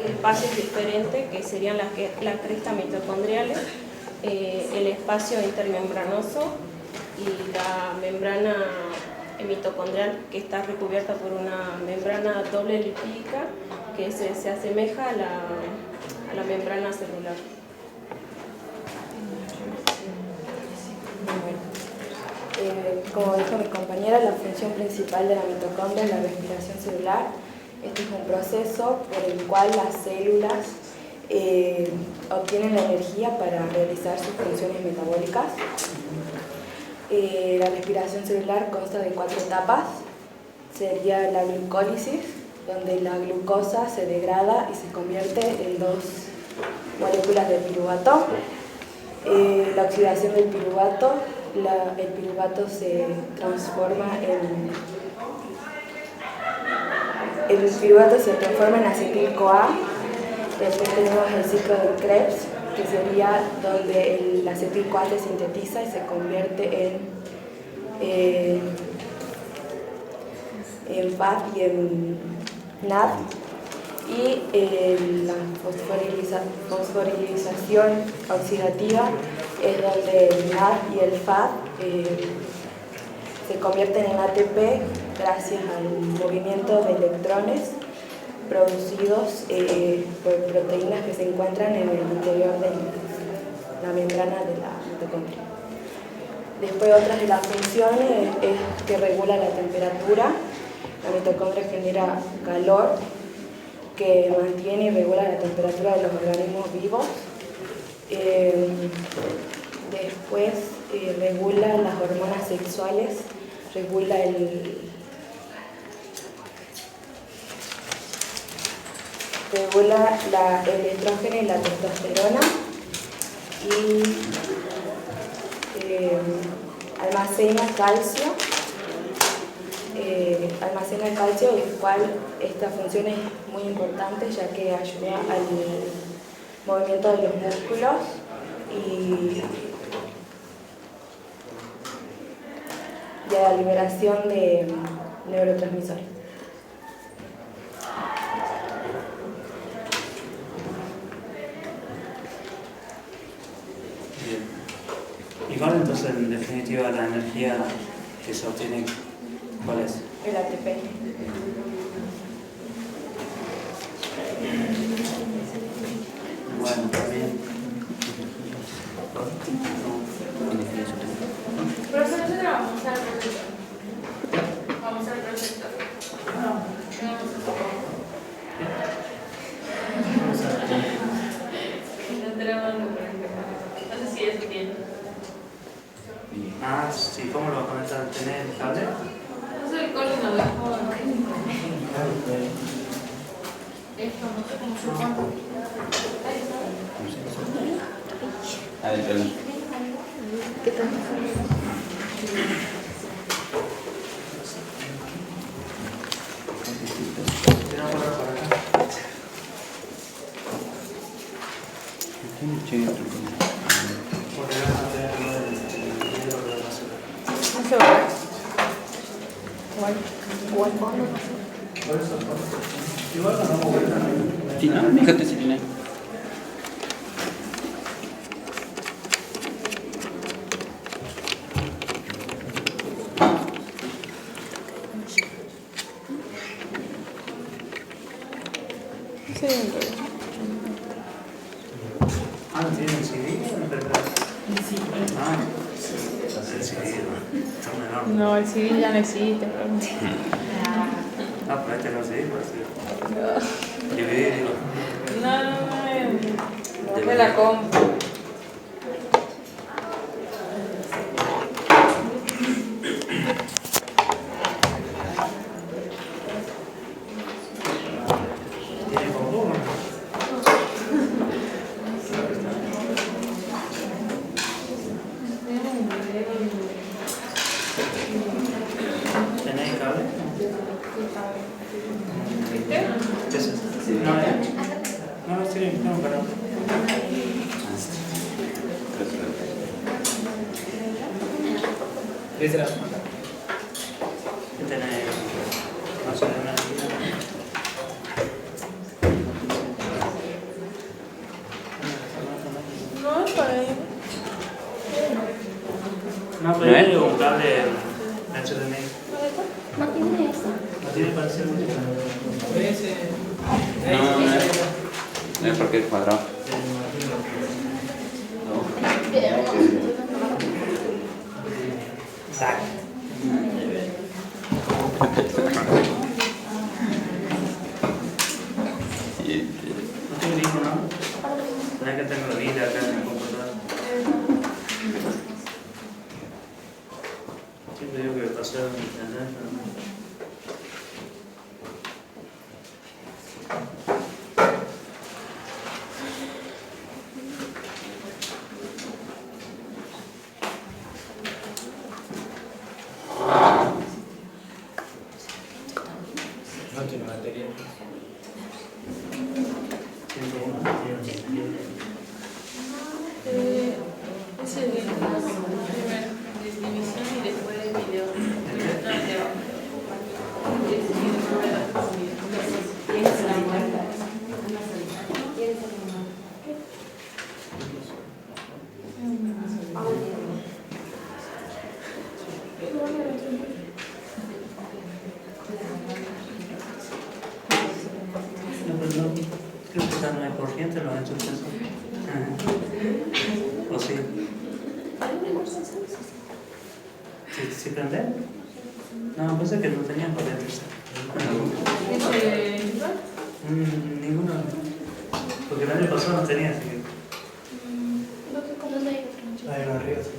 espacios diferentes que serían las crestas mitocondriales, el espacio intermembranoso y la membrana mitocondrial, que está recubierta por una membrana doble lipídica que se asemeja a la membrana celular.
Como dijo mi compañera, la función principal de la mitocondria es la respiración celular. Este es un proceso por el cual las células obtienen la energía para realizar sus funciones metabólicas. La respiración celular consta de 4 etapas. Sería la glucólisis, donde la glucosa se degrada y se convierte en 2 moléculas de piruvato. La oxidación del piruvato, el piruvato se transforma en acetil-CoA. Después tenemos el ciclo de Krebs, que sería donde el acetil-CoA se sintetiza y se convierte en FAD y en NAD. Y la fosforilización oxidativa es donde el NAD y el FAD se convierten en ATP gracias al movimiento de electrones producidos por proteínas que se encuentran en el interior de la membrana de la mitocondria. Después, otras de las funciones es que regula la temperatura. La mitocondria genera calor que mantiene y regula la temperatura de los organismos vivos. Después regula las hormonas sexuales, regula el estrógeno y la testosterona y almacena el calcio, el cual esta función es muy importante ya que ayuda al movimiento de los músculos y a la liberación de neurotransmisores.
¿Y cuál entonces en definitiva la energía que se obtiene? ¿Cuál es?
El ATP.
Bueno, también. ¿Y cómo lo vas a conectar? ¿Tenés el cable?
No sé, el cable no dejo. Esto, no sé cómo se llama.
A ver, perdón.
¿Qué tal?
No se va. Igual cuando
Sí, no, fíjate si tiene.
Ah, ¿no tiene el CD?
Sí.
Ah, el CD, ¿no?
No, el CD ya no existe.
Ah, pero este no es CD, por eso. DVD, digo.
No me la compro.
¿Tiene combo? ¿Tenéis cable?
¿Viste?
¿Qué es eso? No, no, sí, no, pero... ¿Qué tenéis? No sé, una...
No, es para ahí.
No, pero yo tengo un cable HDMI.
No tiene eso.
¿No tiene para hacer música?
No es porque es cuadrado.
No tengo ninguno, ¿no? Tenés que tener la vida acá en el computador. Siempre digo que pasé en internet, pero...
No tiene batería.
Es el primero de división y después de video.
No, pero no, creo que está no hay corriente, lo han hecho eso. ¿O sí? ¿Sí prende? No, pensé que no tenían corriente. Ninguno. Porque el año pasado no tenía, así que... Ahí no, arriba, sí.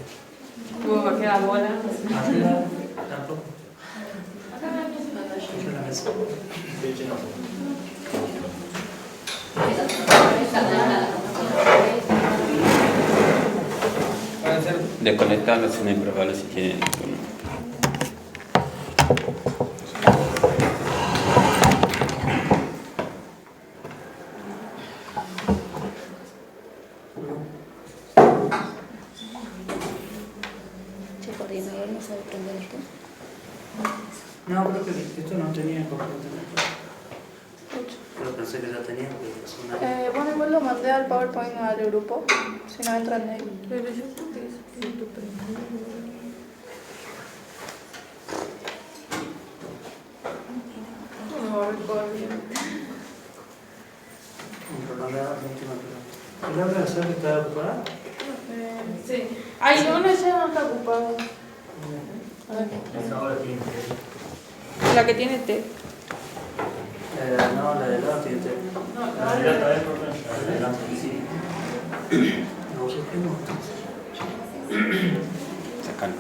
¿Cómo va a quedar bola?
Arriba, tampoco. Yo la mesa.
Desconectarlo es muy probable si tiene.
Che, coordinador no sabe prender esto.
No, creo que esto no tenía corriente. Pero pensé que ya tenía, porque pasó una...
bueno, igual lo mandé al PowerPoint al grupo, si no entran de ahí.
Pero yo creo que es tu no va a recordar bien.
Un prolongado, última pregunta. ¿El habla de ser que está ocupada?
Sí. Ay, no, no, ya no está ocupado. La que tiene té.
No, la de lado tiene té.
No,
La de lado está dentro, la de lado sí. No sé qué no.
Sacalo.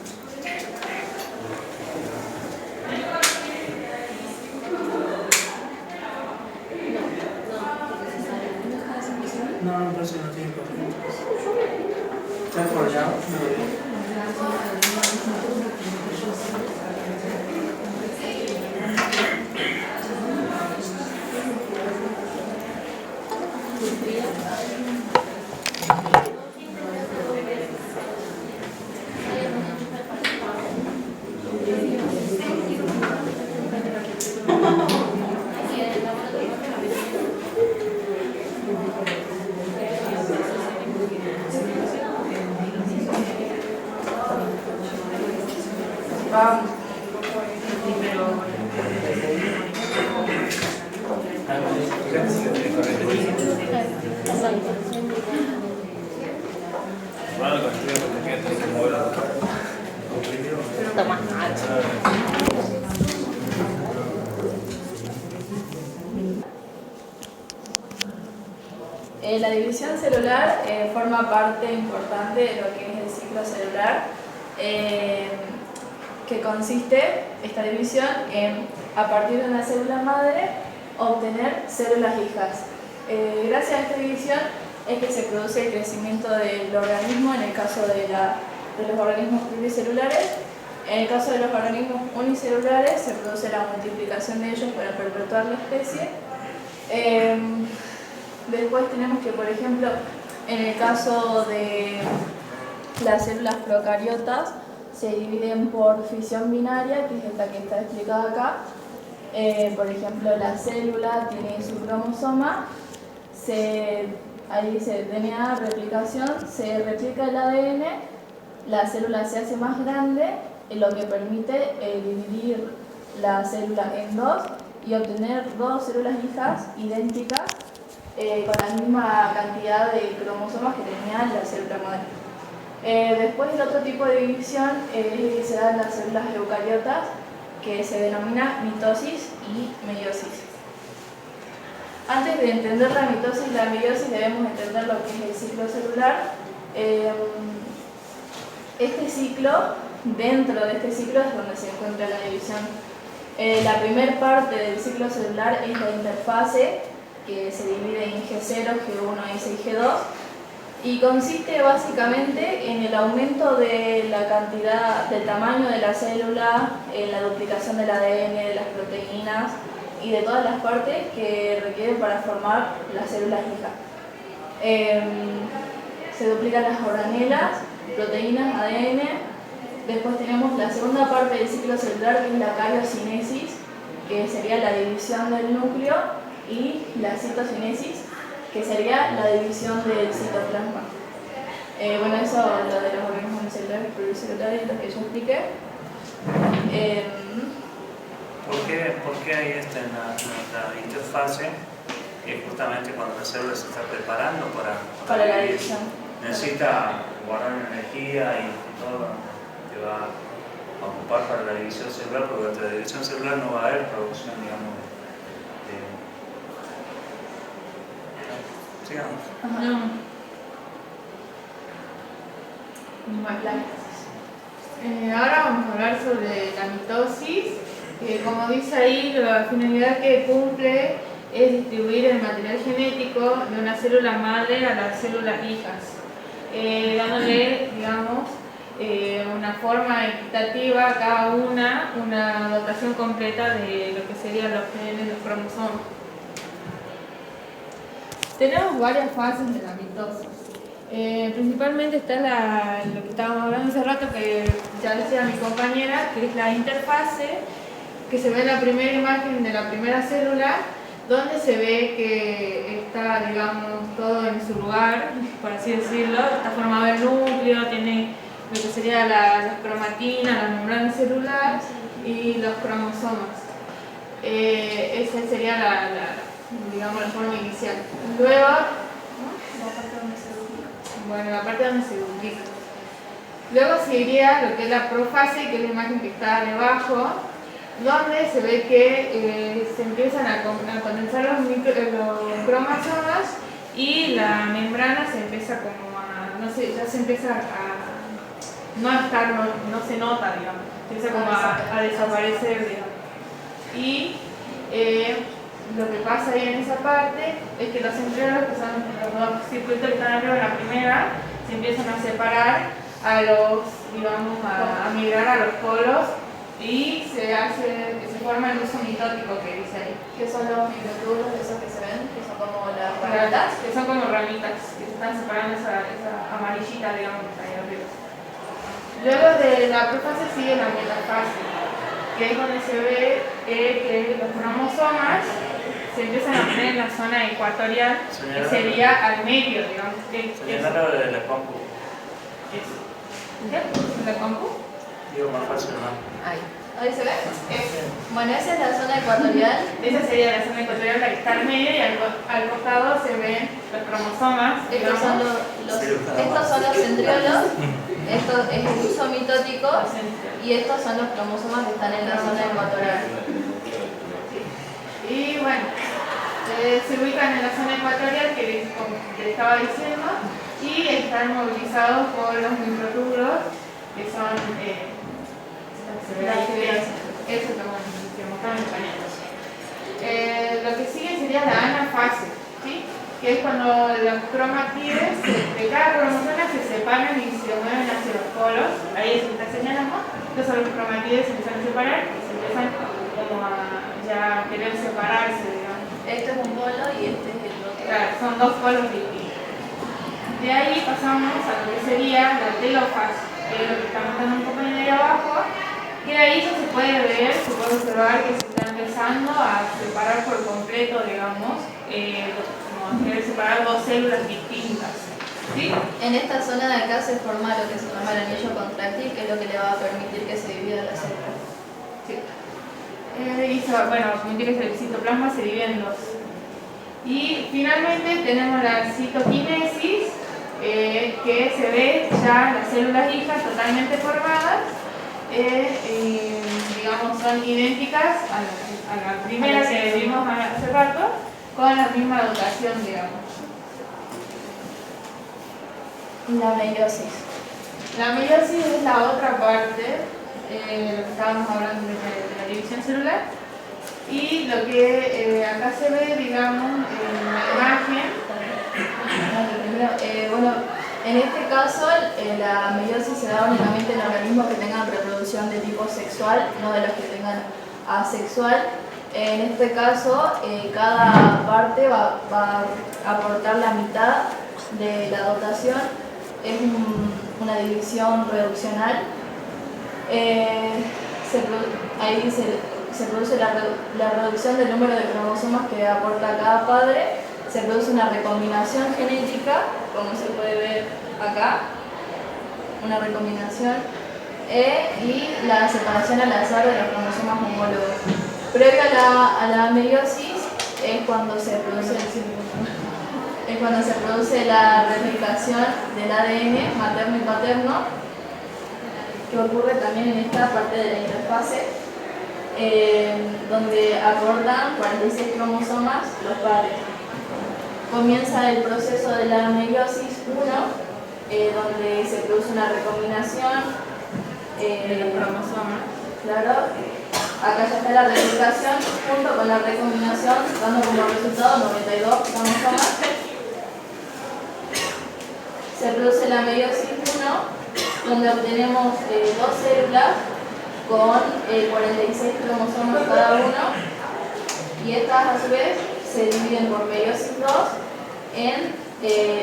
La división celular forma parte importante de lo que es el ciclo celular, que consiste esta división en, a partir de una célula madre, obtener células hijas. Gracias a esta división es que se produce el crecimiento del organismo en el caso de los organismos pluricelulares. En el caso de los organismos unicelulares se produce la multiplicación de ellos para perpetuar la especie. Después tenemos que, por ejemplo, en el caso de las células procariotas, se dividen por fisión binaria, que es esta que está explicada acá. Por ejemplo, la célula tiene su cromosoma, ahí dice DNA, replicación, se replica el ADN, la célula se hace más grande, lo que permite dividir la célula en dos y obtener dos células hijas idénticas con la misma cantidad de cromosomas que tenía la célula madre. Después el otro tipo de división es el que se da en las células eucariotas, que se denomina mitosis y meiosis. Antes de entender la mitosis y la meiosis debemos entender lo que es el ciclo celular. Dentro de este ciclo es donde se encuentra la división. La primera parte del ciclo celular es la interfase, que se divide en G0, G1, S y G2, y consiste básicamente en el aumento de la cantidad, del tamaño de la célula, en la duplicación del ADN, de las proteínas y de todas las partes que requieren para formar las células hijas. Se duplican las organelas, proteínas, ADN. Después tenemos la segunda parte del ciclo celular, que es la cariocinesis, que sería la división del núcleo, y la citocinesis, que sería la división del citoplasma. Bueno, eso lo de los organismos unicelulares, pluricelulares, lo que yo expliqué.
¿Por qué hay esto en la interfase? Que justamente cuando la célula se está preparando para
la división.
Necesita guardar energía y todo que va a ocupar para la división celular, porque durante la división celular no va a haber producción, digamos, sigamos.
Ahora vamos a hablar sobre la mitosis, que como dice ahí, la finalidad que cumple es distribuir el material genético de una célula madre a las células hijas, dándole, digamos, una forma equitativa a cada una dotación completa de lo que serían los genes, los cromosomas. Tenemos varias fases de la mitosis. Principalmente está lo que estábamos hablando hace rato, que ya decía mi compañera, que es la interfase, que se ve en la primera imagen de la primera célula, donde se ve que está, digamos, todo en su lugar, por así decirlo. Está formado el núcleo, tiene lo que sería las cromatinas, la membrana celular y los cromosomas. Esa sería digamos, la forma inicial. Luego, la parte donde se duplica. Luego seguiría lo que es la profase, que es la imagen que está debajo, donde se ve que se empiezan a condensar los cromosomas y la membrana se empieza como ya se empieza no se nota, digamos, empieza como a desaparecer, digamos. Y lo que pasa ahí en esa parte es que los centriolos, que son los dos circuitos que están arriba de la primera, se empiezan a separar a los, digamos, a migrar a los polos y se forma el uso mitótico que dice ahí.
¿Qué son los microtúbulos esos que se ven? Que son como las ramitas.
Que son como ramitas, que se están separando esa amarillita, digamos, que está ahí arriba. Luego de la profase sigue la metafase, que es donde se ve que los cromosomas se empiezan a poner en la zona ecuatorial, que sería al medio, digamos.
Señalar de la compu.
¿Qué? ¿La compu?
Digo, más fácil, ¿no?
Ahí se ve. Bueno, esa es la zona ecuatorial.
Esa sería la zona ecuatorial, la que está al medio, y al costado se ven los cromosomas.
Estos son los centriolos, esto es el uso mitótico, y estos son los cromosomas que están en la zona ecuatorial.
Y bueno, se ubican en la zona ecuatorial que les estaba diciendo, y están movilizados por los microtúbulos, que son eso que mostraron en paneles. Lo que sigue sería la anafase, ¿sí? Que es cuando los cromatides de cada cromosoma se separan y se mueven hacia los polos. Ahí es lo que está señalando. Entonces los cromatides se empiezan a separar y se empiezan como a ya querer separarse, digamos.
Este es un polo y este es el otro.
Claro, son dos polos distintos. De ahí pasamos a lo que sería la telofase, que es lo que está mostrando un poco en el de abajo. Y de ahí ya se puede ver, se puede observar que se está empezando a separar por completo, digamos, como querer separar dos células distintas. ¿Sí?
En esta zona de acá se forma lo que se llama el anillo contráctil, que es lo que le va a permitir que se divida la célula.
Sí. Y se va, bueno, permitir que el citoplasma se divida en dos. Y finalmente tenemos la citoquinesis, que se ve ya las células hijas totalmente formadas. Digamos, son idénticas a la primera que vimos hace rato, con la misma dotación, digamos.
La meiosis.
La meiosis es la otra parte, lo que estábamos hablando de la división celular, y lo que acá se ve, digamos, en la imagen.
Bueno, en este caso la meiosis se da únicamente en organismos que tengan reproducción de tipo sexual, no de los que tengan asexual. En este caso, cada parte va a aportar la mitad de la dotación. Es una división reduccional. Ahí se produce la reducción del número de cromosomas que aporta cada padre. Se produce una recombinación genética, como se puede ver acá, una recombinación, y la separación al azar de los cromosomas homólogos. Previo a la meiosis es cuando se produce la replicación del ADN materno y paterno, que ocurre también en esta parte de la interfase, donde acordan 46 cromosomas los padres. Comienza el proceso de la meiosis 1, donde se produce una recombinación
De los cromosomas.
Claro, acá ya está la replicación junto con la recombinación, dando como resultado 92 cromosomas. Se produce la meiosis 1, donde obtenemos dos células con 46 cromosomas cada uno, y estas a su vez se dividen por meiosis 2 en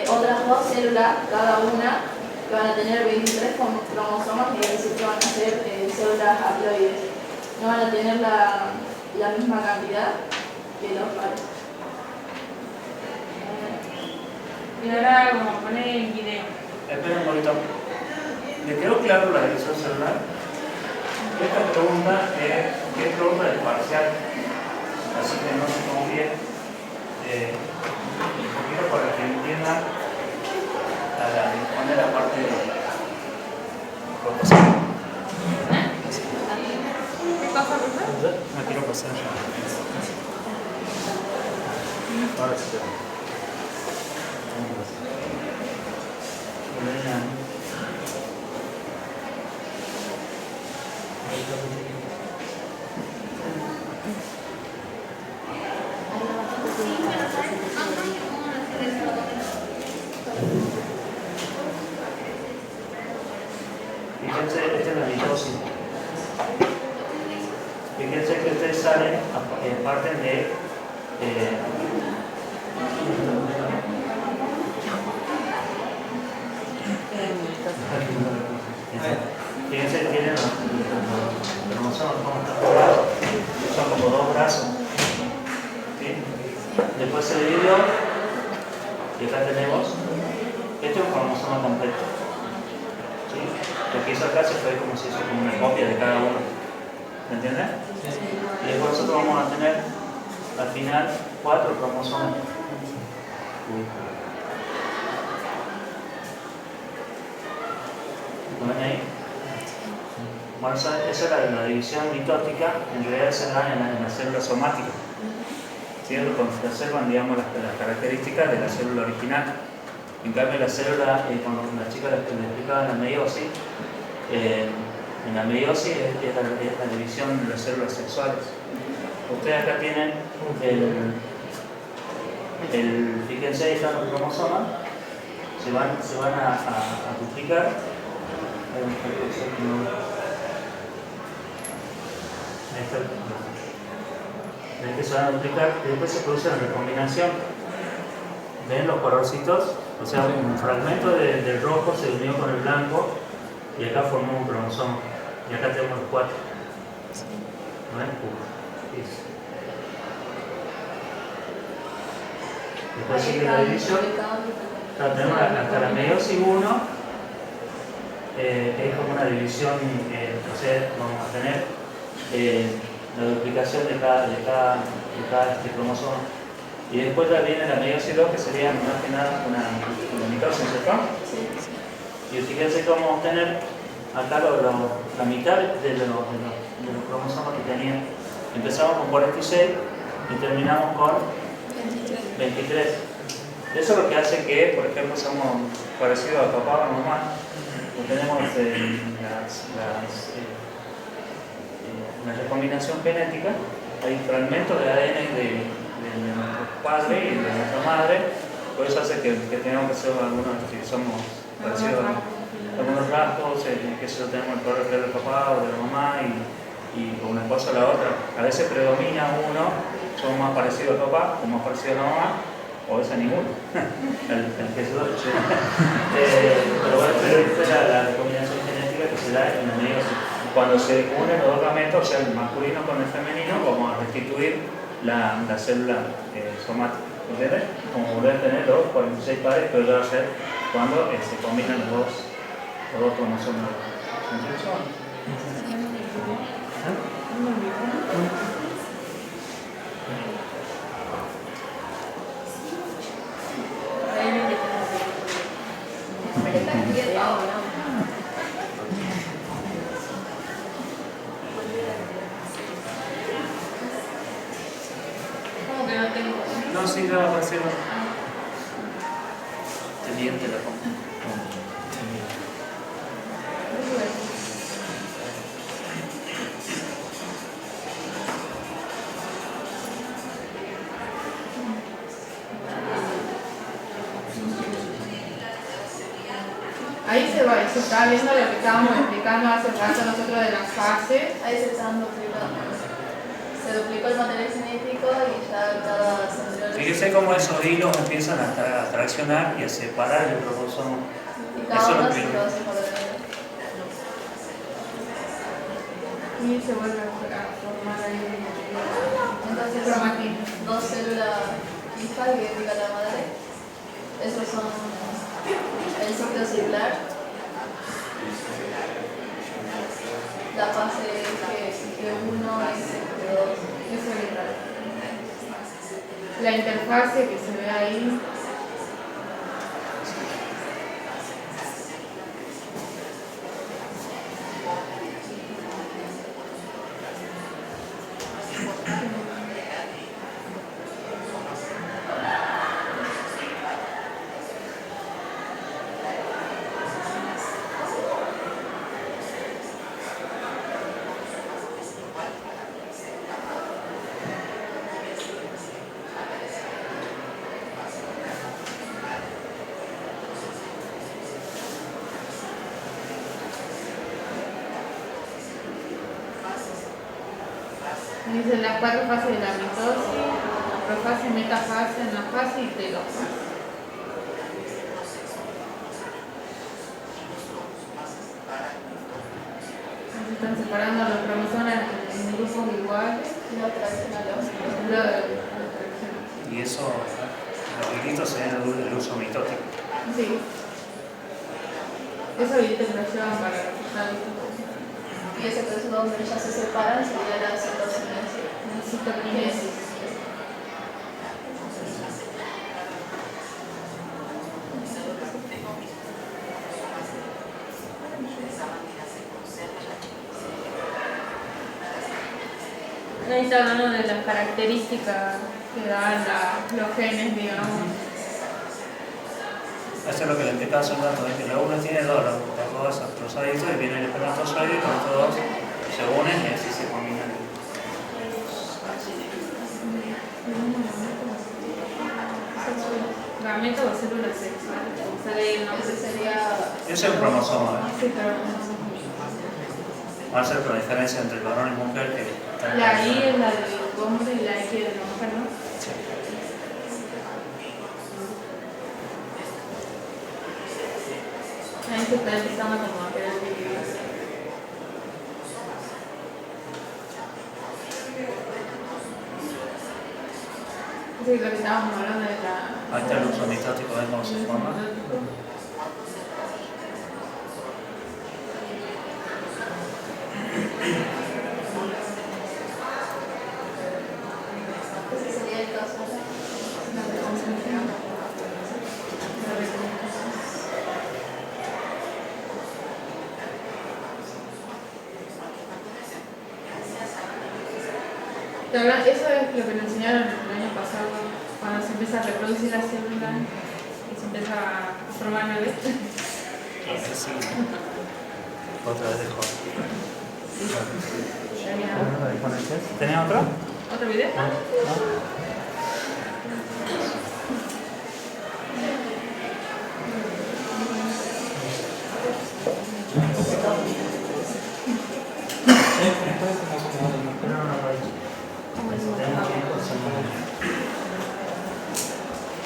otras dos células cada una, que van a tener 23 cromosomas, y es decir que van a ser células haploides. No van a tener la misma cantidad que los pares.
Y ahora como poner el video.
Espera un poquito. ¿Le quedó claro la división celular? Esta pregunta es pregunta del parcial, así que no se confíe un poquito para que entiendan dónde la parte de proposición.
¿Qué pasa, profesor?
No quiero pasar. Ahora sí. Fíjense, esta es la mitosis. Fíjense que ustedes salen, parten de fíjense que tienen los cromosomas como están pegados, son como dos brazos. ¿Sí? Después se dividió y acá tenemos, este es un cromosoma completo. ¿Sí? Lo que hizo acá se fue como si hizo como una copia de cada uno. ¿Me entienden? Y después nosotros vamos a tener al final 4 cromosomas. ¿Lo ven ahí? Bueno, esa era la división mitótica, en realidad se da en la célula somática. ¿Sí? Cuando se observan, digamos, las características de la célula original. En cambio, la célula, cuando la chica les explicaba en la meiosis, en la meiosis es la división de las células sexuales. Ustedes acá tienen fíjense, ahí están los cromosomas, se van a duplicar. Que se van a duplicar y después se produce la recombinación. ¿Ven los colorcitos? O sea, un fragmento del rojo se unió con el blanco y acá formó un cromosoma. Y acá tenemos los 4. ¿Ven? Después sigue la división. Tenemos hasta la meiosis 1. Es como una división, o sea, vamos a tener la duplicación de cada cromosoma. Y después ya viene la meiosis 2, que sería más que nada una mitosis, ¿cierto? Y fíjense cómo vamos a tener acá la mitad de los cromosomas que tenían. Empezamos con 46 y terminamos con 23. Eso es lo que hace que, por ejemplo, somos parecidos a papá o mamá. Tenemos la recombinación genética, hay fragmentos de ADN de nuestro padre y de nuestra madre, por eso hace que tengamos que ser algunos que somos parecidos a algunos rasgos, que si tenemos el color del papá o de la mamá y una cosa o la otra. A veces predomina uno, somos más parecidos al papá o más parecidos a la mamá, o esa ninguno. el que se doy. Pero bueno, esta es la recombinación genética que se da en la meiosis. Cuando se unen los dos gametos, o sea, el masculino con el femenino, vamos a restituir la célula somática. ¿Entiendes? Como volver a tener los 46 pares, pero ya va a ser cuando se combinan los dos cromosomas. ¿Entiendes?
¿Cómo que no tengo?
No, sí, ya va a aparecer. Teniente la compra.
Ahí se está viendo lo que estábamos explicando hace rato nosotros de las fases.
Ahí se están duplicando. Se duplicó el material genético y ya cada centro.
Fíjese cómo esos hilos empiezan a traccionar y a separar el cromosoma.
Y cada uno se lo hace por el
Y se vuelve a formar ahí.
Entonces, dos células hijas que indica la madre. Esos son el ciclo celular. La fase G1 es G2.
Eso es la interfase que se ve ahí. dicen las 4 fases de la mitosis: profase, metafase, anafase y telofase. Se están separando los cromosomas en grupos iguales.
No tradicionales.
Y eso, los riquitos serían el uso mitótico.
Sí. Eso viste que lo llevan para la
Y ese proceso donde ya se separan sería la citocinesis.
La citoquinesis. Ahí está hablando de las características que dan los genes, digamos.
Eso es lo que le explicaba hace un rato, es que la uva tiene dos esos cruzaditos y viene el espermatozoide y con estos dos se unen y así se combinan.
Gameto o célula sexual. Sale el nombre.
Sería.
Ese es un cromosoma, ¿eh?
Sí, pero
Va a ser por la diferencia entre el varón y mujer que está en
la I es la del hombre y la X de la mujer, ¿no?
Sí.
Ahí se está empezando como a querer vivir. Sí, lo que estábamos hablando de la...
Ahí está el uso mitótico, ¿ves cómo se forma?
Ese sería el caso.
Eso es lo que nos enseñaron el año pasado, cuando se empieza a reproducir la célula y se empieza a formar bebés.
Sí. Otra vez dejó. ¿Tenés otra?
¿Otro video?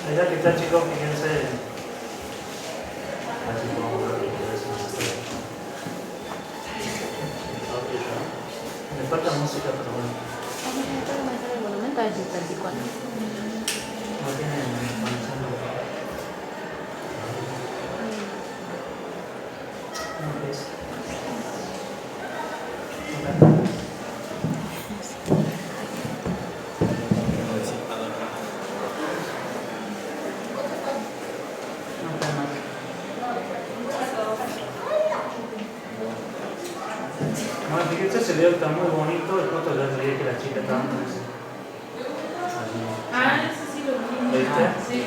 Mira que tal, chicos, fíjense. Me falta música, pero bueno.
El monumento es del 34.
No tiene conexión. No, es. Bueno, fíjense, ese video está muy bonito, el foto ya se que la chica está...
Ah, ese sí lo vi.
¿Lo viste?
Sí.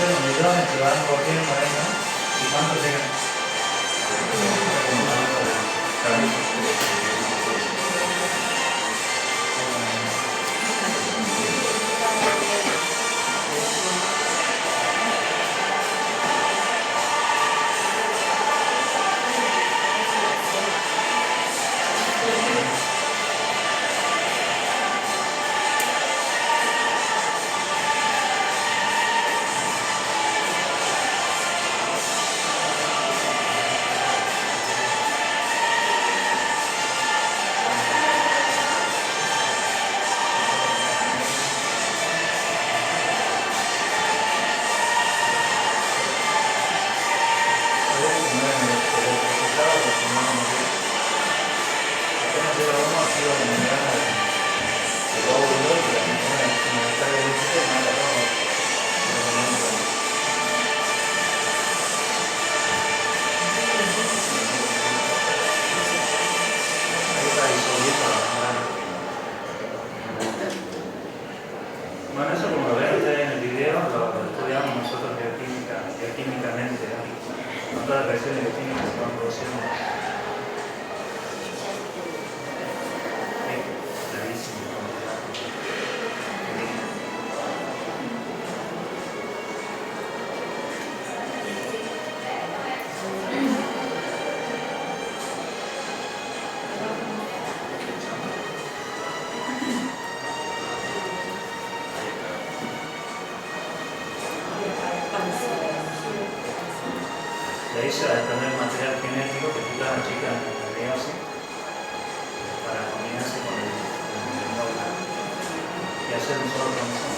Los millones que van corriendo ahí, ¿no? ¿Y cuánto llegan?
hacer un solo cromosoma.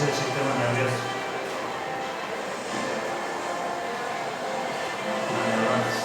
El sistema nervioso. Las neuronas.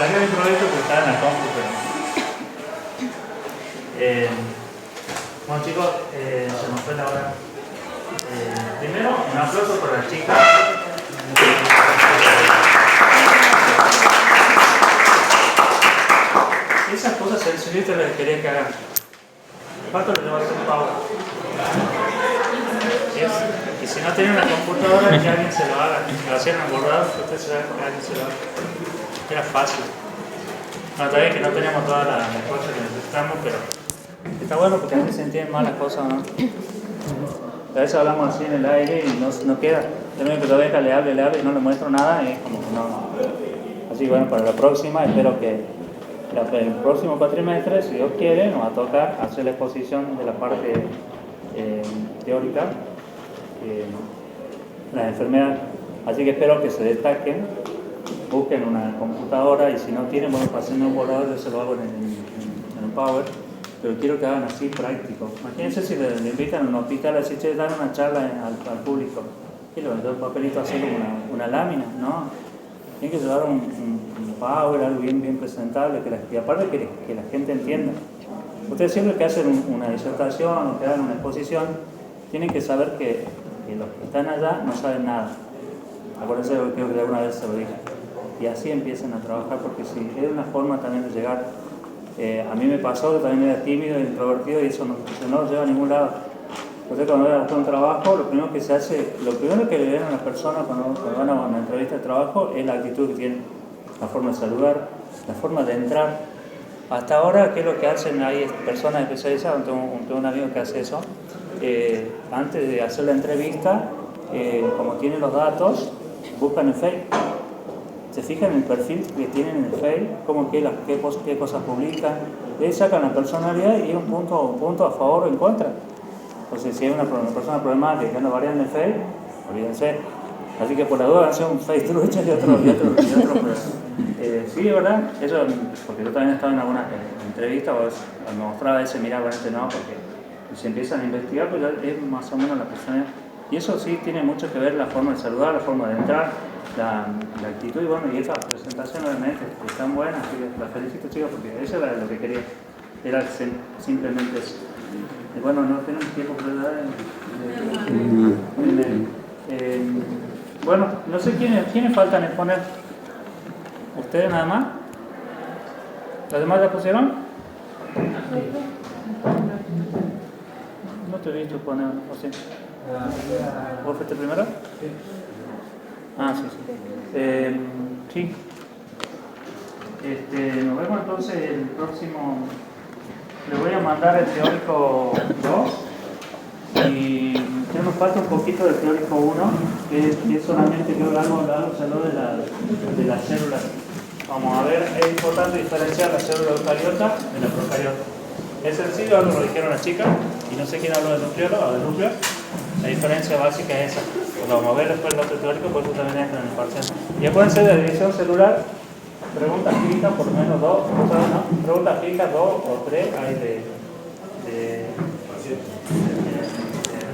Saqué mi proyecto que está en la compu, pero... bueno chicos, se nos fue la hora. Primero, un aplauso para las chicas. Esas cosas el señorito les quería que hagan. ¿Cuánto le lleva a hacer Pau? Y si no tienen una computadora, que alguien se lo haga. Lo hacían en bordado, que usted se haga, que alguien se lo haga. Era fácil. No, está bien que no teníamos todas las cosas que necesitamos, pero está bueno porque a veces se entienden mal las cosas, ¿no? A veces hablamos así en el aire y no queda. Yo me que lo deja, le hable y no le muestro nada y es como que no. Así que bueno, para la próxima espero que el próximo cuatrimestre, si Dios quiere, nos va a tocar hacer la exposición de la parte teórica, las enfermedades. Así que espero que se destaquen, busquen una computadora y si no tienen, bueno, pasen un borrador, yo se lo hago en un Power, pero quiero que hagan así práctico. Imagínense si le invitan a un hospital a decir, che, dan una charla al público. ¿Qué lo un papelito así como una lámina? No. Tienen que llevar un Power, algo bien presentable, y aparte que la gente entienda. Ustedes siempre que hacen una disertación o que hagan una exposición, tienen que saber que los que están allá no saben nada. Acuérdense, creo que alguna vez se lo dije. Y así empiezan a trabajar, porque si es una forma también de llegar. A mí me pasó que también era tímido e introvertido y eso no lleva a ningún lado. Entonces cuando voy a buscar un trabajo, lo primero que le ven a las personas cuando van a una entrevista de trabajo es la actitud que tienen, la forma de saludar, la forma de entrar. Hasta ahora, ¿qué es lo que hacen? Hay personas especializadas, tengo un amigo que hace eso. Antes de hacer la entrevista, como tienen los datos, buscan en Facebook. Se fijan en el perfil que tienen en el Facebook, qué cosas publican, de ahí sacan la personalidad y un punto a favor o en contra. Entonces, si hay una persona problemática que anda variando en el Facebook, olvídense. Así que por la duda, hacer un face trucha y otro. Sí, es verdad, eso, porque yo también he estado en algunas entrevistas, me mostraba ese, mirá, bueno, no, porque si empiezan a investigar, pues es más o menos la persona. Y eso sí tiene mucho que ver la forma de saludar, la forma de entrar, la actitud, y bueno, y esa presentación obviamente es tan buena, así que la felicito, chicos, porque eso era lo que quería, era simplemente eso. Y bueno, no tenemos tiempo para bueno, no sé quiénes faltan exponer. ¿Ustedes nada más? ¿Los demás ya pusieron? No te he visto exponer, ¿o sí? ¿Vos fuiste primero? Sí. Ah, sí. Sí. Nos vemos entonces el próximo. Le voy a mandar el teórico 2 y ya nos falta un poquito del teórico 1, que es solamente que algo se habló de las células. Vamos a ver, es importante diferenciar la célula eucariota de la procariota. Es sencillo, algo lo dijeron las chicas, y no sé quién habló del nucleolo o del núcleo. La diferencia básica es esa. Lo vamos a ver después el otro teórico, porque eso también entra en el parcial. Y acuérdense de división celular, preguntas fijas, por lo menos 2, ¿no? Preguntas fijas, 2 o 3 hay de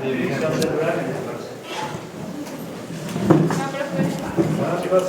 división celular en el parcial. Bueno, chicos.